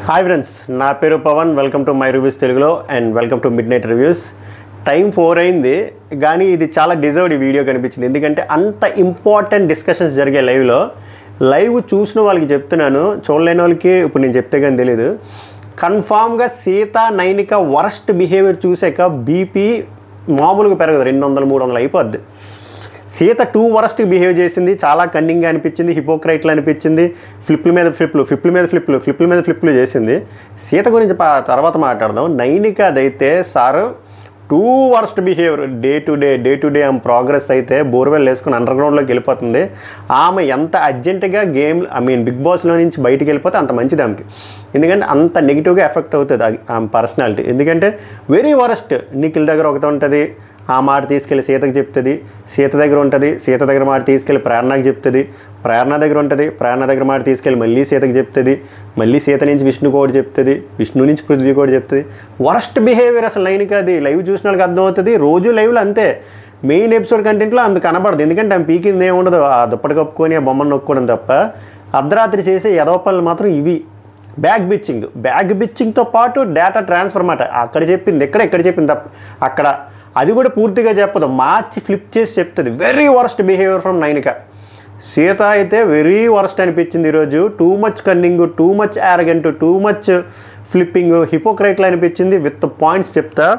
Hi friends, నా పేరు Pavan. Welcome to my reviews తెలుగులో and welcome to midnight reviews. Time 4 అయింది, కానీ ఇది చాలా డిజర్వ్డ్ ఈ వీడియో కనిపించింది. ఎందుకంటే అంత ఇంపార్టెంట్ డిస్కషన్స్ జరిగే లైవ్ చూసిన వాళ్ళకి చెప్తున్నాను, చూడలేని వాళ్ళకి ఇప్పుడు నేను చెప్తే కానీ తెలీదు. కన్ఫామ్గా సీత నైనిక వరస్ట్ బిహేవియర్ చూసాక బీపీ మామూలుగా పెరగదు, 200-300 అయిపోద్ది. సీత వరస్ట్ బిహేవ్ చేసింది, చాలా కన్నింగ్గా అనిపించింది, హిపోక్రైట్లు అనిపించింది, ఫ్లిప్ల మీద ఫ్లిప్లు చేసింది. సీత గురించి తర్వాత మాట్లాడదాం. నైనిక అదైతే sir worst behaviour. Day to day ఆమె ప్రోగ్రెస్ అయితే బోర్వెల్ వేసుకుని అండర్గ్రౌండ్లోకి వెళ్ళిపోతుంది. ఆమె ఎంత అర్జెంటుగా బిగ్ బాస్లో నుంచి బయటికి వెళ్ళిపోతే అంత మంచిది ఆమెకి. ఎందుకంటే అంత నెగిటివ్గా ఎఫెక్ట్ అవుతుంది ఆమె పర్సనాలిటీ. ఎందుకంటే వెరీ వరస్ట్. నిఖిల్ దగ్గర ఒకటి ఉంటుంది, ఆ మాట తీసుకెళ్ళి సీతకు చెప్తుంది, సీత దగ్గర ఉంటుంది, సీత దగ్గర మాట తీసుకెళ్ళి ప్రేరణకు చెప్తుంది, ప్రేరణ దగ్గర ఉంటుంది, ప్రేరణ దగ్గర మాట తీసుకెళ్ళి మళ్ళీ సీతకు చెప్తుంది, మళ్ళీ సీత నుంచి విష్ణు కూడా చెప్తుంది, విష్ణు నుంచి పృథ్వీ కూడా చెప్తుంది. వరస్ట్ బిహేవియర్ అసలు నైనిక. అది లైవ్ చూసిన వాళ్ళకి అర్థమవుతుంది. రోజు లైవ్లో అంతే. మెయిన్ ఎపిసోడ్ కంటెంట్లో ఆమె కనబడదు, ఎందుకంటే ఆమె పీకింది ఏముండదు, ఆ దుప్పటి కప్పుకొని ఆ బొమ్మను నొక్కోవడం తప్ప. అర్ధరాత్రి చేసే ఎదవపల్లు మాత్రం ఇవి. బ్యాగ్ బిచ్చింగ్తో పాటు డేటా ట్రాన్స్ఫర్ అన్నమాట. అక్కడ చెప్పింది ఇక్కడ చెప్పింది తప్ప అక్కడ అది కూడా పూర్తిగా చెప్పదు, మార్చి ఫ్లిప్ చేసి చెప్తుంది. Very worst behaviour from Nainika. Seetha అయితే వెరీ వరస్ట్ అనిపించింది ఈరోజు. Too much cunning, too much arrogant, too much flipping, హిపోక్రైట్లు అనిపించింది. విత్ పాయింట్స్ చెప్తా.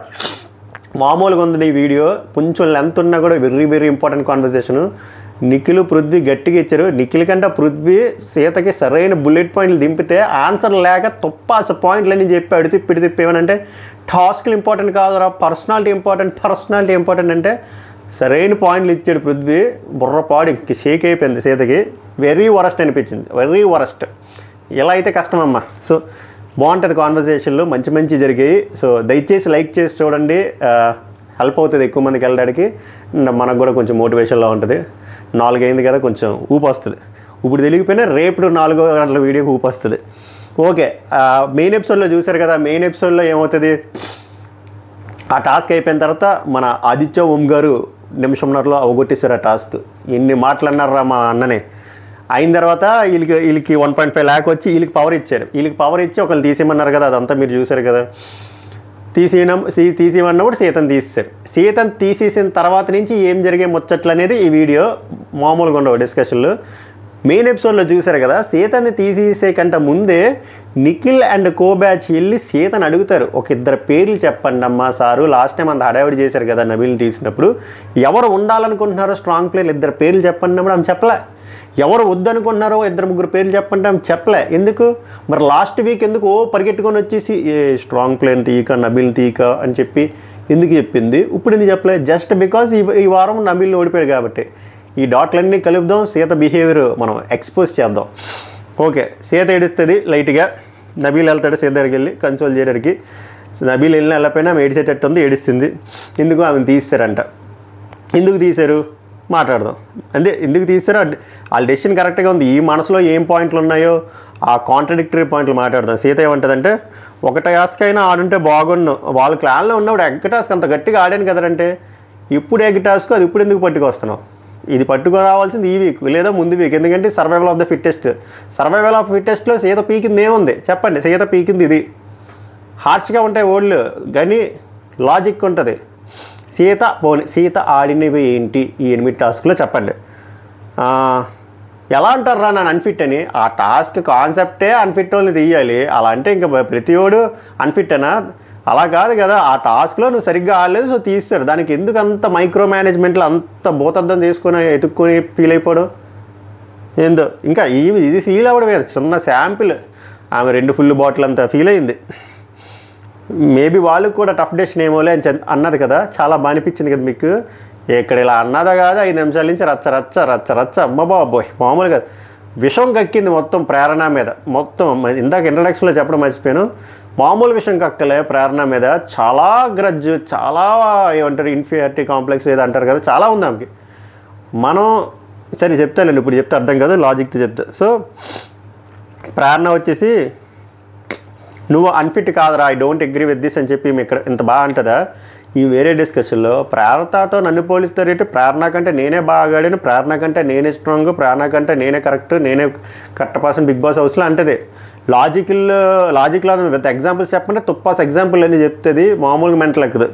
మామూలుగా ఉంది ఈ వీడియో, కొంచెం లెంత్ ఉన్నా కూడా వెరీ ఇంపార్టెంట్ కాన్వర్సేషను. నిఖిల్ పృథ్వీ గట్టిగా ఇచ్చారు. నిఖిల్ కంటే పృథ్వీ సీతకి సరైన బుల్లెట్ పాయింట్లు దింపితే ఆన్సర్ లేక తొప్పాస పాయింట్లని చెప్పి అడితిప్పి ఏమనంటే టాస్క్లు ఇంపార్టెంట్ కాదురా, పర్సనాలిటీ ఇంపార్టెంట్ అంటే సరైన పాయింట్లు ఇచ్చాడు పృథ్వీ. బుర్రపాడు షేక్ అయిపోయింది సీతకి. వెరీ వరస్ట్ అనిపించింది, వెరీ వరస్ట్. ఎలా అయితే కష్టమమ్మా. సో బాగుంటుంది కాన్వర్సేషన్లు, మంచి జరిగాయి. సో దయచేసి లైక్ చేసి చూడండి, హెల్ప్ అవుతుంది ఎక్కువ మందికి వెళ్ళడానికి. మనకు కూడా కొంచెం మోటివేషన్లో ఉంటుంది. 4 అయింది కదా, కొంచెం ఊపు వస్తుంది. ఇప్పుడు తెలియకపోయినా రేపు 4 గంటల వీడియోకి ఊపు వస్తుంది. ఓకే, మెయిన్ ఎపిసోడ్లో చూశారు కదా. మెయిన్ ఎపిసోడ్లో ఏమవుతుంది, ఆ టాస్క్ అయిపోయిన తర్వాత మన ఆదిత్య ఓం గారు నిమిషంన్నరలో అవగొట్టేశారు ఆ టాస్క్. ఎన్ని మాటలు అన్నారా మా అన్ననే. అయిన తర్వాత వీళ్ళకి 1.5 lakh వచ్చి వీళ్ళకి పవర్ ఇచ్చారు. పవర్ ఇచ్చి ఒకళ్ళు తీసేయమన్నారు కదా, అదంతా మీరు చూశారు కదా. తీసేయమన్నప్పుడు సీతను తీసేశారు. సీతను తీసేసిన తర్వాత నుంచి ఏం జరిగే ముచ్చట్లు అనేది ఈ వీడియో మామూలుగా ఉండవు డిస్కషన్లు. మెయిన్ ఎపిసోడ్లో చూశారు కదా, సీతని తీసేసే కంటే ముందే నిఖిల్ అండ్ కో బ్యాచ్ వెళ్ళి సీతను అడుగుతారు, ఒక 2 పేర్లు చెప్పండి అమ్మా సారు. లాస్ట్ టైం అంత హడావిడి చేశారు కదా నబీల్ తీసినప్పుడు. ఎవరు ఉండాలనుకుంటున్నారో స్ట్రాంగ్ ప్లేయర్లు 2 పేర్లు చెప్పండి అన్నప్పుడు ఆమె చెప్పలే. ఎవరు వద్దనుకుంటున్నారో 2-3 పేర్లు చెప్పండి ఆమె చెప్పలే. ఎందుకు మరి లాస్ట్ వీక్ ఎందుకు పరిగెట్టుకొని వచ్చేసి స్ట్రాంగ్ ప్లేయర్ని తీయక, నబీల్ని తీయక అని చెప్పి ఎందుకు చెప్పింది? ఇప్పుడు ఎందుకు చెప్పలేదు? జస్ట్ బికాజ్ ఈ వారం నబీల్ని ఓడిపోయాడు కాబట్టి. ఈ డాట్లన్నీ కలుపుదాం, సీత బిహేవియర్ మనం ఎక్స్పోజ్ చేద్దాం. ఓకే, సీత ఏడుస్తుంది లైట్గా. నబీల్ వెళ్తాడు సీత దగ్గరికి వెళ్ళి కన్సోల్ చేయడానికి. నబీల్ వెళ్ళిపోయినా ఆమె ఏడిసేటట్టు ఉంది, ఏడుస్తుంది. ఎందుకు ఆమెను తీసారంట. ఎందుకు తీశారు మాట్లాడదాం. అంటే ఎందుకు తీసారో వాళ్ళ డెసిషన్ కరెక్ట్గా ఉంది. ఈ మనసులో ఏం పాయింట్లు ఉన్నాయో ఆ కాంట్రడిక్టరీ పాయింట్లు మాట్లాడదాం. సీత ఏమంటుందంటే, ఒక టాస్క్ అయినా ఆడుంటే బాగున్నాం. వాళ్ళ క్లాన్లో ఉన్నప్పుడు ఎగ్ టాస్క్ అంత గట్టిగా ఆడాను కదంటే, ఇప్పుడు ఎగ్ టాస్క్ అది ఇప్పుడు ఎందుకు పట్టుకొస్తున్నావు? ఇది పట్టుకురావాల్సింది ఈ వీక్ లేదా ముందు వీక్. ఎందుకంటే సర్వైవల్ ఆఫ్ ద ఫిట్టెస్ట్లో సీత పీకింది ఏముంది చెప్పండి? సీత పీకింది ఇది. హార్ష్గా ఉంటాయి ఓళ్ళు, కానీ లాజిక్ ఉంటుంది. సీత ఆడినవి ఏంటి ఈ 8 టాస్క్లో చెప్పండి. ఎలా అంటారా నన్ను అన్ఫిట్ అని? ఆ టాస్క్ కాన్సెప్టే అన్ఫిట్ వాళ్ళని తీయాలి. అలా అంటే ఇంకా ప్రతివాడు అన్ఫిట్ అనా? అలా కాదు కదా. ఆ టాస్క్లో నువ్వు సరిగ్గా ఆడలేదు, సో తీస్తారు. దానికి ఎందుకు అంత మైక్రో మేనేజ్మెంట్లో అంత భూతద్దం చేసుకొని ఎత్తుక్కొని ఫీల్ అయిపోవడం ఏందో. ఇంకా ఇది ఫీల్ అవ్వడమే చిన్న శాంపిల్. ఆమె 2 ఫుల్ బాటిల్ అంతా ఫీల్ అయింది. మేబీ వాళ్ళకు కూడా టఫ్ డెసిషన్ ఏమోలే అని అన్నది కదా, చాలా బాగా అనిపించింది కదా మీకు. ఇక్కడ ఇలా అన్నదా కాదు, 5 నిమిషాల నుంచి రచ్చ అమ్మ బాబోయ్ మామూలుగా విషం కక్కింది మొత్తం ప్రేరణ మీద. మొత్తం ఇందాక ఇంట్రడక్షన్లో చెప్పడం మర్చిపోయాను, మామూలు విషయం కక్కలే ప్రేరణ మీద. చాలా గ్రడ్జ్, చాలా ఏమంటారు ఇన్ఫీరియారిటీ కాంప్లెక్స్ ఏదో అంటారు కదా, చాలా ఉంది ఆమెకి. మనం సరే చెప్తానండి, ఇప్పుడు చెప్తే అర్థం కాదు, లాజిక్తో చెప్తా. సో ప్రేరణ వచ్చేసి నువ్వు అన్ఫిట్ కాదురా, I don't agree with this అని చెప్పి ఇక్కడ ఇంత బాగా అంటుందా? ఈ వేరే డిస్కషన్లో ప్రేరణతో నన్ను పోలిస్తారేంటి? ప్రేరణ కంటే నేనే బాగా ఆడాను, ప్రేరణ కంటే నేనే స్ట్రాంగ్, ప్రేరణ కంటే నేనే కరెక్ట్ పర్సన్ బిగ్ బాస్ హౌస్లో అంటది. లాజిక్లో విత్ ఎగ్జాంపుల్స్ చెప్పంటే తుప్పాస్ ఎగ్జాంపుల్ అని చెప్తుంది, మామూలుగా మెంటల్ ఎక్కదు.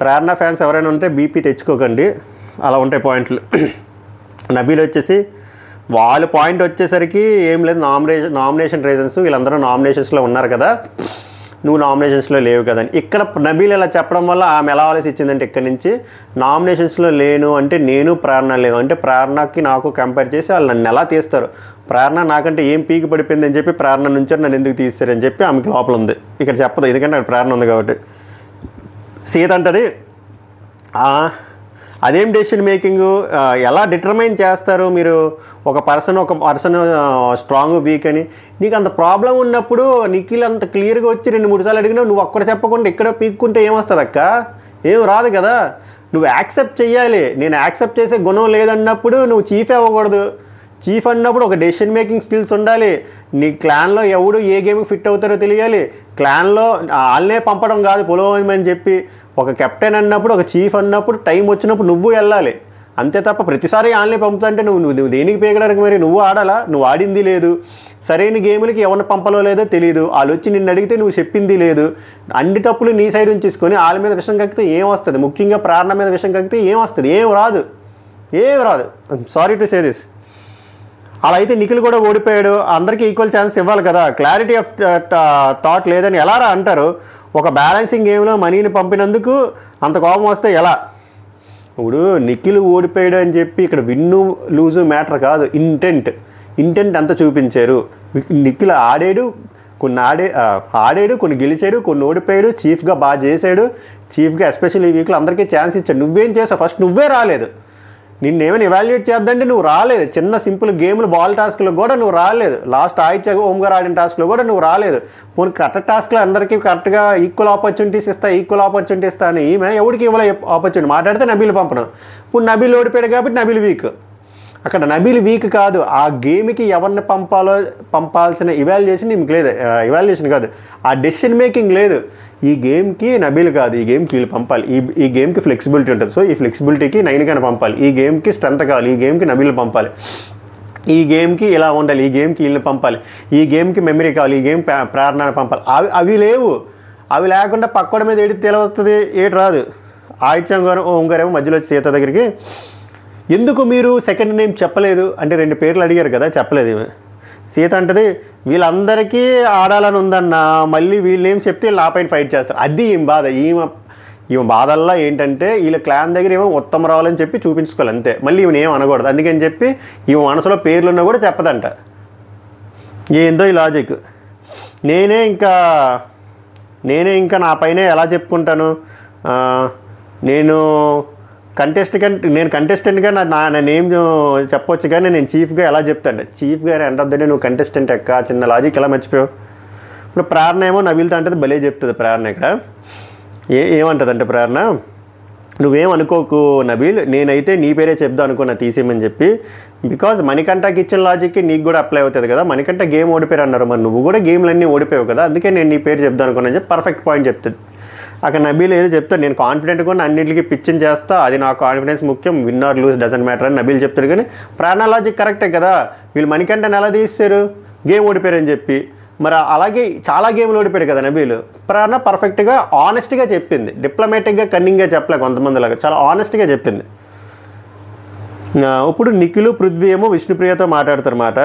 ప్రేరణ ఫ్యాన్స్ ఎవరైనా ఉంటే బీపీ తెచ్చుకోకండి, అలా ఉంటాయి పాయింట్లు. నబీల్ వచ్చేసి వాళ్ళ పాయింట్ వచ్చేసరికి ఏం లేదు, నామినేషన్ రీజన్స్, వీళ్ళందరూ నామినేషన్స్లో ఉన్నారు కదా, నువ్వు నామినేషన్స్లో లేవు కదా అని. ఇక్కడ నబీల్ ఇలా చెప్పడం వల్ల ఆమె ఎలా ఆలోచించిందంటే, ఇక్కడి నుంచి నామినేషన్స్లో లేను అంటే నేను ప్రేరణ లేవు అంటే ప్రేరణకి నాకు కంపేర్ చేసి వాళ్ళు నన్ను ఎలా తీస్తారు, ప్రేరణ నాకంటే ఏం పీకి పడిపోయింది అని చెప్పి ప్రేరణ నుంచి నన్ను ఎందుకు తీస్తారని చెప్పి ఆమెకి లోపల ఉంది. ఇక్కడ చెప్పదు, ఎందుకంటే నాకు ప్రేరణ ఉంది కాబట్టి. సీత అంటది అదేం డెసిషన్ మేకింగ్, ఎలా డిటర్మైన్ చేస్తారు మీరు ఒక పర్సన్ స్ట్రాంగ్ వీక్ అని? నీకు అంత ప్రాబ్లం ఉన్నప్పుడు నిఖిల్ అంత క్లియర్గా వచ్చి 2-3 సార్లు అడిగినావు, నువ్వు ఒక్కడ చెప్పకుండా ఇక్కడ పీక్కుంటే ఏమొస్తుంది అక్క? ఏం రాదు కదా. నువ్వు యాక్సెప్ట్ చెయ్యాలి. నేను యాక్సెప్ట్ చేసే గుణం లేదన్నప్పుడు నువ్వు చీఫ్ అవ్వకూడదు. చీఫ్ అన్నప్పుడు ఒక డెసిషన్ మేకింగ్ స్కిల్స్ ఉండాలి. నీ క్లాన్లో ఎవడు ఏ గేమ్కి ఫిట్ అవుతారో తెలియాలి. క్లాన్లో వాళ్ళనే పంపడం కాదు పొలవమని చెప్పి, ఒక కెప్టెన్ అన్నప్పుడు, ఒక చీఫ్ అన్నప్పుడు టైం వచ్చినప్పుడు నువ్వు వెళ్ళాలి. అంతే తప్ప ప్రతిసారి వాళ్ళనే పంపుతుంటే నువ్వు దేనికి పేగడానికి? మరి నువ్వు ఆడాలా? నువ్వు ఆడింది లేదు. సరైన గేములకి ఎవరిని పంపలో లేదో తెలియదు. వాళ్ళు వచ్చి నిన్ను అడిగితే నువ్వు చెప్పింది లేదు. అన్ని తప్పులు నీ సైడ్ ఉంచేసుకొని వాళ్ళ మీద విషయం కక్కితే ఏం వస్తుంది? ముఖ్యంగా ప్రేరణ మీద విషయం కక్కితే ఏం వస్తుంది? ఏం రాదు. Sorry to say this. అలా అయితే నిఖిల్ కూడా ఓడిపోయాడు. అందరికీ ఈక్వల్ ఛాన్స్ ఇవ్వాలి కదా. క్లారిటీ ఆఫ్ థాట్ లేదని ఎలా అంటారు? ఒక బ్యాలెన్సింగ్ గేమ్లో మనీని పంపినందుకు అంత కోపం వస్తే ఎలా? ఇప్పుడు నిఖిల్ ఓడిపోయాడు అని చెప్పి ఇక్కడ విన్ను లూజు మ్యాటర్ కాదు, ఇంటెంట్ అంతా చూపించారు. నిఖిల్ ఆడాడు, కొన్ని గెలిచాడు, కొన్ని ఓడిపోయాడు, చీఫ్గా బాగా చేశాడు. చీఫ్గా ఎస్పెషల్లీ ఈ వీక్లో అందరికీ ఛాన్స్ ఇచ్చాడు. నువ్వేం చేసావు? ఫస్ట్ నువ్వే రాలేదు. నిన్నేమైనా ఎవాల్యుయేట్ చేద్దంటే నువ్వు రాలేదు. చిన్న సింపుల్ గేమ్లు బాల్ టాస్క్లో కూడా నువ్వు రాలేదు. లాస్ట్ ఆయిత్య ఓంగారు ఆడిన టాస్క్లో కూడా నువ్వు రాలేదు. పోనీ కరెక్ట్ టాస్క్లో అందరికీ కరెక్ట్గా ఈక్వల్ ఆపర్చునిటీస్ ఇస్తా అని ఈమె ఎవరికి ఇవ్వలే ఆపర్చునిటీ. మాట్లాడితే నబీల్ పంపడం. ఇప్పుడు నబీల్ ఓడిపోయాడు కాబట్టి నబీల్ వీక్. అక్కడ నబీల్ వీక్ కాదు, ఆ గేమ్కి ఎవరిని పంపాల్సిన ఇవాల్యుయేషన్ నీకు లేదు. ఇవాల్యుయేషన్ కాదు, ఆ డెసిషన్ మేకింగ్ లేదు. ఈ గేమ్కి నబీల్ కాదు, ఈ గేమ్కి వీళ్ళు పంపాలి. ఈ గేమ్కి ఫ్లెక్సిబిలిటీ ఉంటుంది, సో ఈ ఫ్లెక్సిబిలిటీకి 9 కన్నా పంపాలి. ఈ గేమ్కి స్ట్రెంత్ కావాలి, ఈ గేమ్కి నబీల్ పంపాలి. ఈ గేమ్కి ఇలా ఉండాలి, ఈ గేమ్కి వీళ్ళని పంపాలి. ఈ గేమ్కి మెమరీ కావాలి, ఈ గేమ్ ప్రేరణ పంపాలి. అవి లేవు. అవి లేకుండా పక్కడ మీద ఏది తెలవస్తుంది, ఏటి రాదు. ఆయిత్యం గారు ఓంగారేమో మధ్యలో వచ్చి సీత దగ్గరికి, ఎందుకు మీరు సెకండ్ నేమ్ చెప్పలేదు అంటే 2 పేర్లు అడిగారు కదా, చెప్పలేదు. సీత అంటది వీళ్ళందరికీ ఆడాలని ఉందన్న, మళ్ళీ వీళ్ళ నేమ్స్ చెప్తే వీళ్ళు ఆ పైన ఫైట్ చేస్తారు. అది ఏం బాధ. ఈమె బాధల్లా ఏంటంటే వీళ్ళ క్లాన్ దగ్గర ఏమో ఉత్తమ రావాలని చెప్పి చూపించుకోవాలి అంతే. మళ్ళీ ఈమె ఏం అనకూడదు. అందుకని చెప్పి ఈమె మనసులో పేర్లున్నా కూడా చెప్పదంట. ఏందో ఈ లాజిక్. నేనే ఇంకా నా పైనే ఎలా చెప్పుకుంటాను? నేను కంటెస్టెంట్గా నా నేమ్ చెప్పొచ్చు, కానీ నేను చీఫ్గా ఎలా చెప్తాను? చీఫ్గా అంటొద్దంటే నువ్వు కంటెస్టెంట్ ఎక్క, చిన్న లాజిక్ ఎలా మర్చిపోయావు? ఇప్పుడు ప్రేరణ ఏమో నబీల్తో అంటే భలే చెప్తుంది. ప్రేరణ ఇక్కడ ఏమంటుందంటే, ప్రేరణ నువ్వేం అనుకోకు నబీల్, నేనైతే నీ పేరే చెప్దాం అనుకున్నా తీసేయమని చెప్పి. బికాజ్ మణికంఠకి ఇచ్చిన లాజిక్కి నీకు కూడా అప్లై అవుతుంది కదా. మణికంఠ గేమ్ ఓడిపోయారు అన్నారు, మరి నువ్వు కూడా గేమ్లన్నీ ఓడిపోయావు కదా, అందుకే నేను నీ పేరు చెప్దాం అనుకున్నాను చెప్పి పర్ఫెక్ట్ పాయింట్ చెప్తుంది. అక్కడ నబీల్ ఏదో చెప్తాడు, నేను కాన్ఫిడెంట్ కూడా అన్నింటికి పిచ్చింగ్ చేస్తా, అది నా కాన్ఫిడెన్స్ ముఖ్యం, win or lose doesn't matter అని నబీల్ చెప్తాడు. కానీ ప్రేరణ లాజిక్ కరెక్టే కదా. వీళ్ళు మణికంఠని ఎలా తీస్తారు? గేమ్ ఓడిపోయారని చెప్పి. మరి అలాగే చాలా గేమ్లు ఓడిపోయాడు కదా నబీల్. ప్రేరణ పర్ఫెక్ట్గా ఆనెస్ట్గా చెప్పింది, డిప్లొమాటిక్గా కన్నింగ్గా చెప్పలే కొంతమందిలాగా, చాలా ఆనెస్ట్గా చెప్పింది. ఇప్పుడు నిఖిల్ పృథ్వీ ఏమో విష్ణుప్రియతో మాట్లాడుతారన్నమాట.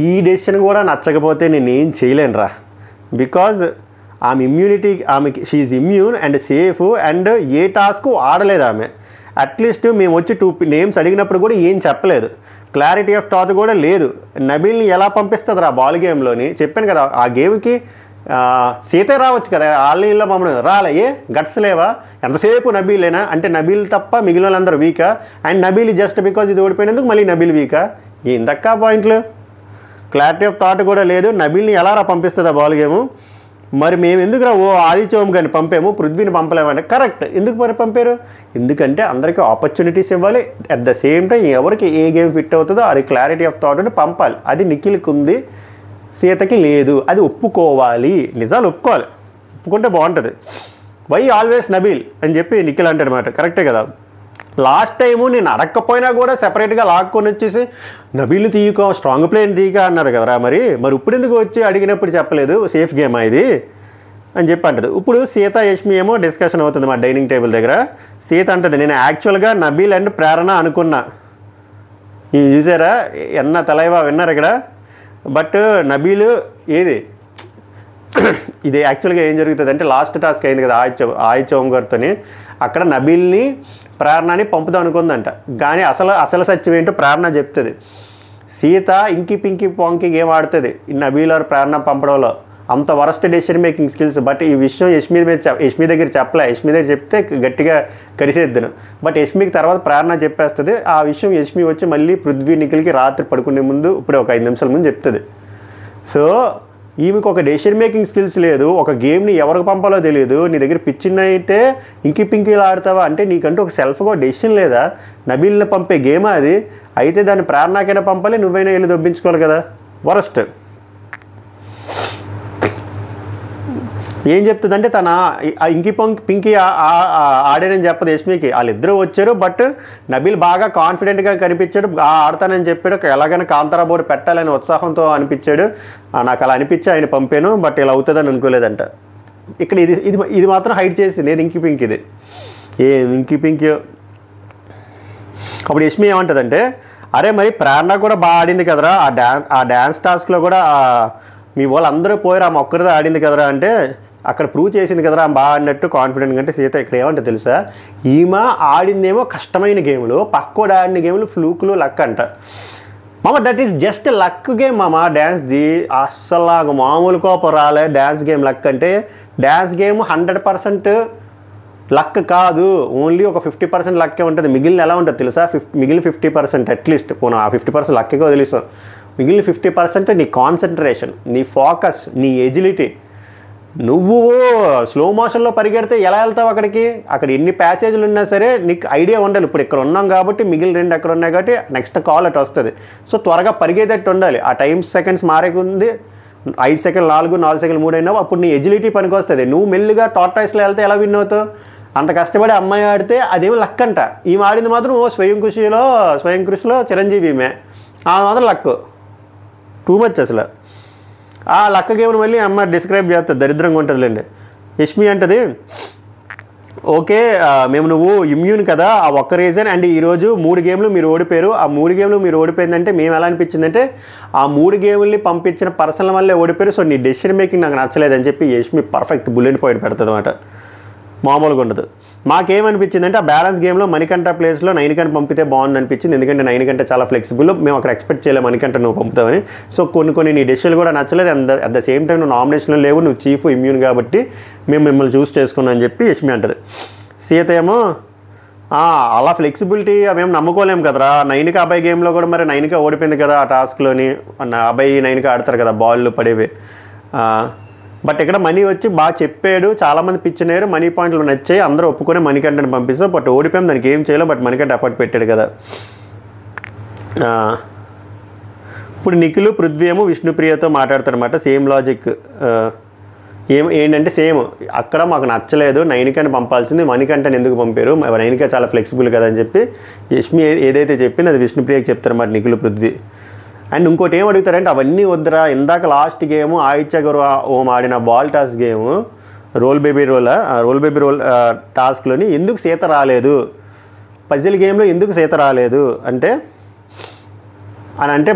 ఈ డెసిషన్ కూడా నచ్చకపోతే నేనేం చేయలేనురా, బికాజ్ ఆమె she's immune and safe and a task ఆడలేదు ఆమె. అట్లీస్ట్ మేము వచ్చి 2 నేమ్స్ అడిగినప్పుడు కూడా ఏం చెప్పలేదు, క్లారిటీ ఆఫ్ థాట్ కూడా లేదు. నబీల్ని ఎలా పంపిస్తుంది రా బాల్ గేమ్లోని? చెప్పాను కదా, ఆ గేమ్కి సీతే రావచ్చు కదా, ఆన్లైన్లో మమ్మల్ని రాలే, గట్స్ లేవా? ఎంతసేపు నబీలేనా అంటే నబీల్ తప్ప మిగిలిన వాళ్ళందరూ వీకా, అండ్ నబీల్ జస్ట్ బికాజ్ ఇది ఓడిపోయినందుకు మళ్ళీ నబీల్ వీకా? ఏందక్కా పాయింట్లు? క్లారిటీ ఆఫ్ థాట్ కూడా లేదు. నబీల్ని ఎలా రా పంపిస్తుందా బాల్ గేము? మరి మేము ఎందుకురా ఆదిత్య ఓం గారిని పంపాము, పృథ్వీని పంపలేమంటే కరెక్ట్. ఎందుకు మరి పంపారు? ఎందుకంటే అందరికీ ఆపర్చునిటీస్ ఇవ్వాలి, అట్ ద సేమ్ టైం ఎవరికి ఏ గేమ్ ఫిట్ అవుతుందో అది క్లారిటీ ఆఫ్ థాట్ అని పంపాలి. అది నిఖిల్కి ఉంది, సీతకి లేదు. అది ఒప్పుకోవాలి, నిజాలు ఒప్పుకుంటే బాగుంటుంది. వై ఆల్వేస్ నబీల్ అని చెప్పి నిఖిల్ అంటాడనమాట. కరెక్టే కదా. లాస్ట్ టైము నేను అడగకపోయినా కూడా సెపరేట్గా లాక్కొని వచ్చేసి నబీల్ తీయకో స్ట్రాంగ్ ప్లేయర్ తీయక అన్నారు కదరా, మరి ఇప్పుడు ఎందుకు వచ్చి అడిగినప్పుడు చెప్పలేదు సేఫ్ గేమా ఇది అని చెప్పి అంటది. ఇప్పుడు సీత యష్మి ఏమో డిస్కషన్ అవుతుంది మా డైనింగ్ టేబుల్ దగ్గర. సీత అంటది, నేను యాక్చువల్గా నబీల్ అండ్ ప్రేరణ అనుకున్నా. ఇది చూసారా ఎన్న తలైవా విన్నారు ఇక్కడ. బట్ నబీల్ ఏది ఇది యాక్చువల్గా ఏం జరుగుతుంది అంటే లాస్ట్ టాస్క్ అయింది కదా ఆయిచ్ ఓం గారితో, అక్కడ నబీల్ని ప్రేరణని పంపుదాం అనుకుందంట. కానీ అసలు సత్యం ఏంటో ప్రేరణ చెప్తుంది. సీత ఇంకి పింకి పాంకి గేమ్ ఆడుతుంది నబీల్ ఆర్ ప్రేరణ పంపడంలో, అంత worst decision making skills. But ఈ విషయం యష్మి దగ్గర చెప్పలే. యష్మి దగ్గర చెప్తే గట్టిగా కరిసేద్దును. బట్ యష్మికి తర్వాత ప్రేరణ చెప్పేస్తుంది. ఆ విషయం యష్మి వచ్చి మళ్ళీ పృథ్వీ నిఖిల్కి రాత్రి పడుకునే ముందు ఇప్పుడే ఒక 5 నిమిషాల ముందు చెప్తుంది. సో ఈమెకు ఒక డెసిషన్ మేకింగ్ స్కిల్స్ లేదు, ఒక గేమ్ని ఎవరికి పంపాలో తెలియదు. నీ దగ్గర పిచ్చిన అయితే ఇంకి పింకీలు ఆడతావా అంటే నీకంటూ ఒక సెల్ఫ్గా డెసిషన్ లేదా? నబీల్ని పంపే గేమా అది? అయితే దాన్ని ప్రేరణకైనా పంపాలి, నువ్వైనా వెళ్ళి దొబ్బించుకోవాలి కదా. వరస్ట్. ఏం చెప్తుందంటే తన ఇంకి పింకీ ఆడానని చెప్పదు యష్మికి. వాళ్ళిద్దరూ వచ్చారు, బట్ నబీల్ బాగా కాన్ఫిడెంట్గా కనిపించాడు, ఆడతానని చెప్పాడు. ఎలాగైనా కాంతారా బోర్డు పెట్టాలని ఉత్సాహంతో అనిపించాడు. నాకు అలా అనిపించి ఆయన పంపాను, బట్ ఇలా అవుతుందని అనుకోలేదంట. ఇక్కడ ఇది మాత్రం హైడ్ చేసింది. ఏది ఇంకి పింకీది, ఇంకి పింకీ. అప్పుడు యష్మి ఏమంటుందంటే, అరే మరి ప్రేరణ కూడా బాగా ఆడింది కదరా, ఆ డ్యాన్స్ టాస్క్లో కూడా మీ వాళ్ళు అందరూ పోయారు, ఆమె ఒక్కరిదే ఆడింది కదరా అంటే అక్కడ ప్రూవ్ చేసింది కదరా బాగా ఆడినట్టు కాన్ఫిడెంట్ అంటే. సీత ఇక్కడ ఏమంటే తెలుసా, ఈమె ఆడిందేమో కష్టమైన గేములు, పక్కోడు ఆడిన గేములు ఫ్లూకులు లక్ అంట. మామ that is just luck game మామ. డ్యాన్స్ది అస్సలు మామూలు కోపం రాలే. డ్యాన్స్ గేమ్ లక్ అంటే డ్యాన్స్ గేమ్ 100% లక్ కాదు, ఓన్లీ ఒక 50% లక్కే ఉంటుంది. మిగిలిన ఎలా ఉంటుంది తెలుసా, మిగిలిన 50% అట్లీస్ట్ పోనా 50% లక్కే వదిలేస్తాం. మిగిలిన 50% నీ కాన్సన్ట్రేషన్, నీ ఫోకస్, నీ ఎజిలిటీ. నువ్వు స్లో మోషన్లో పరిగెడితే ఎలా వెళ్తావు అక్కడికి? అక్కడ ఎన్ని ప్యాసేజ్లు ఉన్నా సరే నీకు ఐడియా ఉండాలి. ఇప్పుడు ఇక్కడ ఉన్నాం కాబట్టి మిగిలిన 2 అక్కడ ఉన్నాయి కాబట్టి నెక్స్ట్ కాల్ అటు వస్తుంది. సో త్వరగా పరిగెత్తట్టు ఉండాలి. ఆ టైం సెకండ్స్ మారేకుంది, 5 సెకండ్లు 4 సెకండ్లు 3 అయినావు, అప్పుడు నీ ఎజిలిటీ పనికి వస్తుంది. నువ్వు మెల్లిగా టార్టాయిస్లో వెళ్తే ఎలా విన్ అవుతావు? అంత కష్టపడి అమ్మాయి ఆడితే అదేమో లక్ అంట. ఈమె ఆడింది మాత్రం స్వయం కృషిలో చిరంజీవి ఈమె, ఆ మాత్రం లక్ టూ మచ్ అసలు. ఆ లక్క గేమ్ని మళ్ళీ అమ్మ డిస్క్రైబ్ చేస్తుంది, దరిద్రంగా ఉంటుందిలేండి. యష్మి అంటది, ఓకే నువ్వు ఇమ్యూన్ కదా, ఆ ఒక్క రీజన్. అండ్ ఈరోజు 3 గేమ్లు మీరు ఓడిపోయారు. ఆ 3 గేమ్లు మీరు ఓడిపోయిందంటే మేము ఎలా అనిపించిందంటే ఆ 3 గేముల్ని పంపించిన పర్సన్ల వల్లే ఓడిపోయారు. సో నీ డెసిషన్ మేకింగ్ నాకు నచ్చలేదని చెప్పి యష్మి పర్ఫెక్ట్ బుల్లెట్ పాయింట్ పెడుతుంది అన్నమాట. మామూలుగా ఉండదు. మాకేమనిపించిందంటే ఆ బ్యాలెన్స్ గేమ్లో మణికంఠ ప్లేస్లో నైనికంఠ పంపితే బాగుంది అనిపించింది. ఎందుకంటే నైనికంఠ చాలా ఫ్లెక్సిబుల్, మేము అక్కడ ఎక్స్పెక్ట్ చేయలేము మణికంఠ నువ్వు పంపుతావని. సో కొన్ని నీ డెసిషన్లు కూడా నచ్చలేదు. అట్ ద సేమ్ టైం నువ్వు నామినేషన్లో లేవు, నువ్వు చీఫ్ ఇమ్యూన్ కాబట్టి మేము మిమ్మల్ని చూస్ చేసుకున్నాం అని చెప్పి యష్మి అంటది. సీత ఏమో అలా ఫ్లెక్సిబిలిటీ అవేం నమ్ముకోలేము కదరా. నైనిక అబ్బాయి గేమ్లో కూడా మరి నైనిక ఓడిపోయింది కదా ఆ టాస్క్లోని. అబ్బాయి నైనిక ఆడతారు కదా బాళ్ళు పడేవి. బట్ ఇక్కడ మనీ వచ్చి బాగా చెప్పాడు, చాలామంది పిచ్చినారు, మనీ పాయింట్లు నచ్చాయి, అందరూ ఒప్పుకొని మణికంఠని పంపిస్తాం. బట్ ఓడిపోయాం, దానికి ఏం చేయలేం. బట్ మణికంఠ ఎఫర్ట్ పెట్టాడు కదా. ఇప్పుడు నిఖిల్ పృథ్వీ ఏమో విష్ణుప్రియతో మాట్లాడతారనమాట. Same logic. ఏంటంటే సేమ్ అక్కడ మాకు నచ్చలేదు, నైనికని పంపాల్సింది, మణికంఠని ఎందుకు పంపారు, నైనిక చాలా ఫ్లెక్సిబుల్ కదా అని చెప్పి యష్మి ఏదైతే చెప్పింది అది విష్ణుప్రియకి చెప్తారన్నమాట నిఖిల్ పృథ్వీ. అండ్ ఇంకోటి ఏం అడుగుతారంటే అవన్నీ వద్దురా, ఇందాక లాస్ట్ గేము ఆయిత్య గారు ఓం ఆడిన ball toss game roll baby roll టాస్క్లోని ఎందుకు సీత రాలేదు, పజిల్ గేమ్లో ఎందుకు సీత రాలేదు అంటే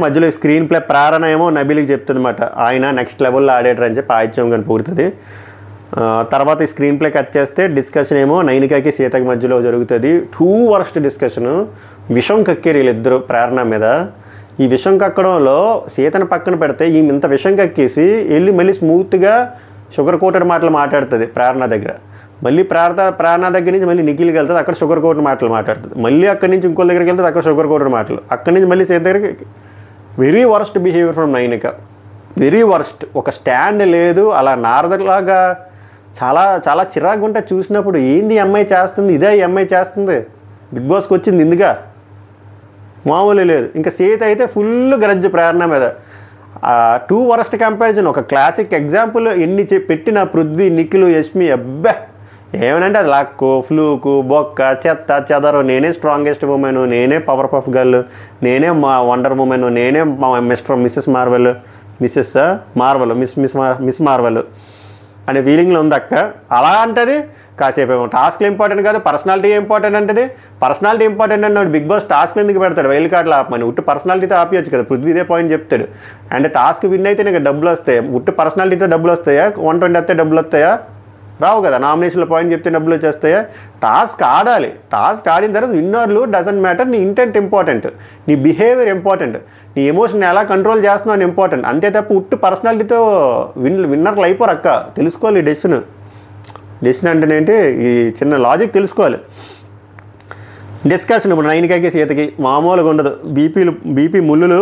మధ్యలో స్క్రీన్ ప్లే ప్రేరణ ఏమో నబీల్కి చెప్తుంది అనమాట, ఆయన నెక్స్ట్ లెవెల్లో ఆడేటర్ అని చెప్పి ఆయిత్యం కానీ పూడుతుంది. తర్వాత ఈ స్క్రీన్ ప్లే కట్ చేస్తే డిస్కషన్ ఏమో నైనికాకి సీతకి మధ్యలో జరుగుతుంది. 2 వర్స్ట్ డిస్కషను. విషం కక్కేరు వీళ్ళిద్దరు ప్రేరణ మీద. ఈ విషం కక్కడంలో సీతను పక్కన పెడితే ఈమె ఇంత విషం కక్కేసి వెళ్ళి మళ్ళీ స్మూత్గా షుగర్ కోటెడ్ మాటలు మాట్లాడుతుంది ప్రేరణ దగ్గర. మళ్ళీ ప్రేరణ దగ్గర నుంచి మళ్ళీ నిఖిల్కి వెళ్తుంది, అక్కడ షుగర్ కోటెడ్ మాటలు మాట్లాడుతుంది. మళ్ళీ అక్కడి నుంచి ఇంకో దగ్గరికి వెళ్తుంది, అక్కడ షుగర్ కోటెడ్ మాటలు. అక్కడి నుంచి మళ్ళీ సీత దగ్గరికి. Very worst behaviour from Nainika, very worst. ఒక స్టాండ్ లేదు, అలా నారదలాగా చాలా చాలా చిరాకుగా ఉంటే చూసినప్పుడు ఏంది ఈ అమ్మాయి చేస్తుంది, ఇదే ఈ అమ్మాయి చేస్తుంది, బిగ్ బాస్కి వచ్చింది ఇందుగా మామూలు లేదు. ఇంకా సీత అయితే ఫుల్ గ్రడ్జ్ ప్రేరణ మీద. 2 వర్స్ట్ కంపారిజన్. ఒక క్లాసిక్ ఎగ్జాంపుల్ ఎన్ని పెట్టిన పృథ్వీ, నిఖిల్, యష్మి, అబ్బా ఏమనంటే అది లక్కు, ఫ్లూకు, బొక్క, చెత్త చెదరు, నేనే స్ట్రాంగెస్ట్ ఉమెన్, నేనే పవర్ పఫ్ గర్ల్, నేనే వండర్ ఉమెన్, నేనే మిస్సెస్ మార్వెల్, మిస్ మార్వెల్ అనే ఫీలింగ్లో ఉంది అక్క. అలా అంటది. కాసేపు ఏమో టాస్క్లు ఇంపార్టెంట్ కాదు, పర్సనాలిటీ ఇంపార్టెంట్ అంటది. పర్సనాలిటీ ఇంపార్టెంట్ అన్నాడు బిగ్ బాస్ టాస్క్ ఎందుకు పెడతాడు? వైల్డ్ కార్డులు ఆపమని. ఉట్టి పర్సనాలిటీతో ఆపియొచ్చు కదా. పృథ్వీ ఇదే పాయింట్ చెప్తాడు. అంటే టాస్క్ విన్ అయితే నీకు డబ్బులు వస్తాయి, ఉట్టి పర్సనాలిటీతో డబ్బులు వస్తాయా? 120 వస్తే డబ్బులు వస్తాయా? రావు కదా. నామినేషన్లో పాయింట్ చెప్తే డబ్బులు వచ్చేస్తాయా? టాస్క్ ఆడాలి. టాస్క్ ఆడిన తర్వాత విన్నర్లు డజంట్ మ్యాటర్. నీ ఇంటెంట్ ఇంపార్టెంట్, నీ బిహేవియర్ ఇంపార్టెంట్, నీ ఎమోషన్ ఎలా కంట్రోల్ చేస్తున్నావు అని ఇంపార్టెంట్. అంతే తప్ప ఉట్టు పర్సనాలిటీతో విన్నర్లు అయిపోరు అక్క. తెలుసుకోవాలి డెసిషన్ అంటేనేంటి, ఈ చిన్న లాజిక్ తెలుసుకోవాలి. డిస్కషన్ ఇప్పుడు 9Kకి సీతకి మామూలుగా ఉండదు. బీపీ ముళ్ళులు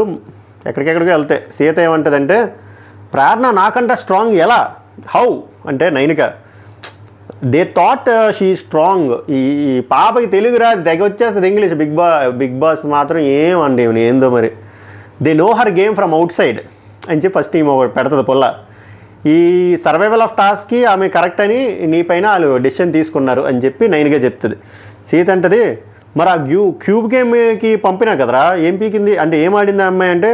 ఎక్కడికెక్కడికో వెళ్తాయి. సీత ఏమంటుందంటే, ప్రేరణ నాకంటే స్ట్రాంగ్ ఎలా, హౌ అంటే 9K they thought she strong. ఈ పాపకి తెలుగు రాదు, తెగ వచ్చేస్తుంది ఇంగ్లీష్. బిగ్ బాస్ మాత్రం ఏమండి ఏందో మరి. They know her game from out side అని చెప్పి ఫస్ట్ ఈమె పెడుతుంది పొల్ల. ఈ సర్వైవల్ ఆఫ్ టాస్క్కి ఆమె కరెక్ట్ అని నీ పైన వాళ్ళు డెసిషన్ తీసుకున్నారు అని చెప్పి 9K చెప్తుంది. సీత అంటది, మరి ఆ క్యూబ్ గేమ్కి పంపినా కదరా, ఏం పీకింది అంటే ఏం ఆడింది ఆ అమ్మాయి అంటే,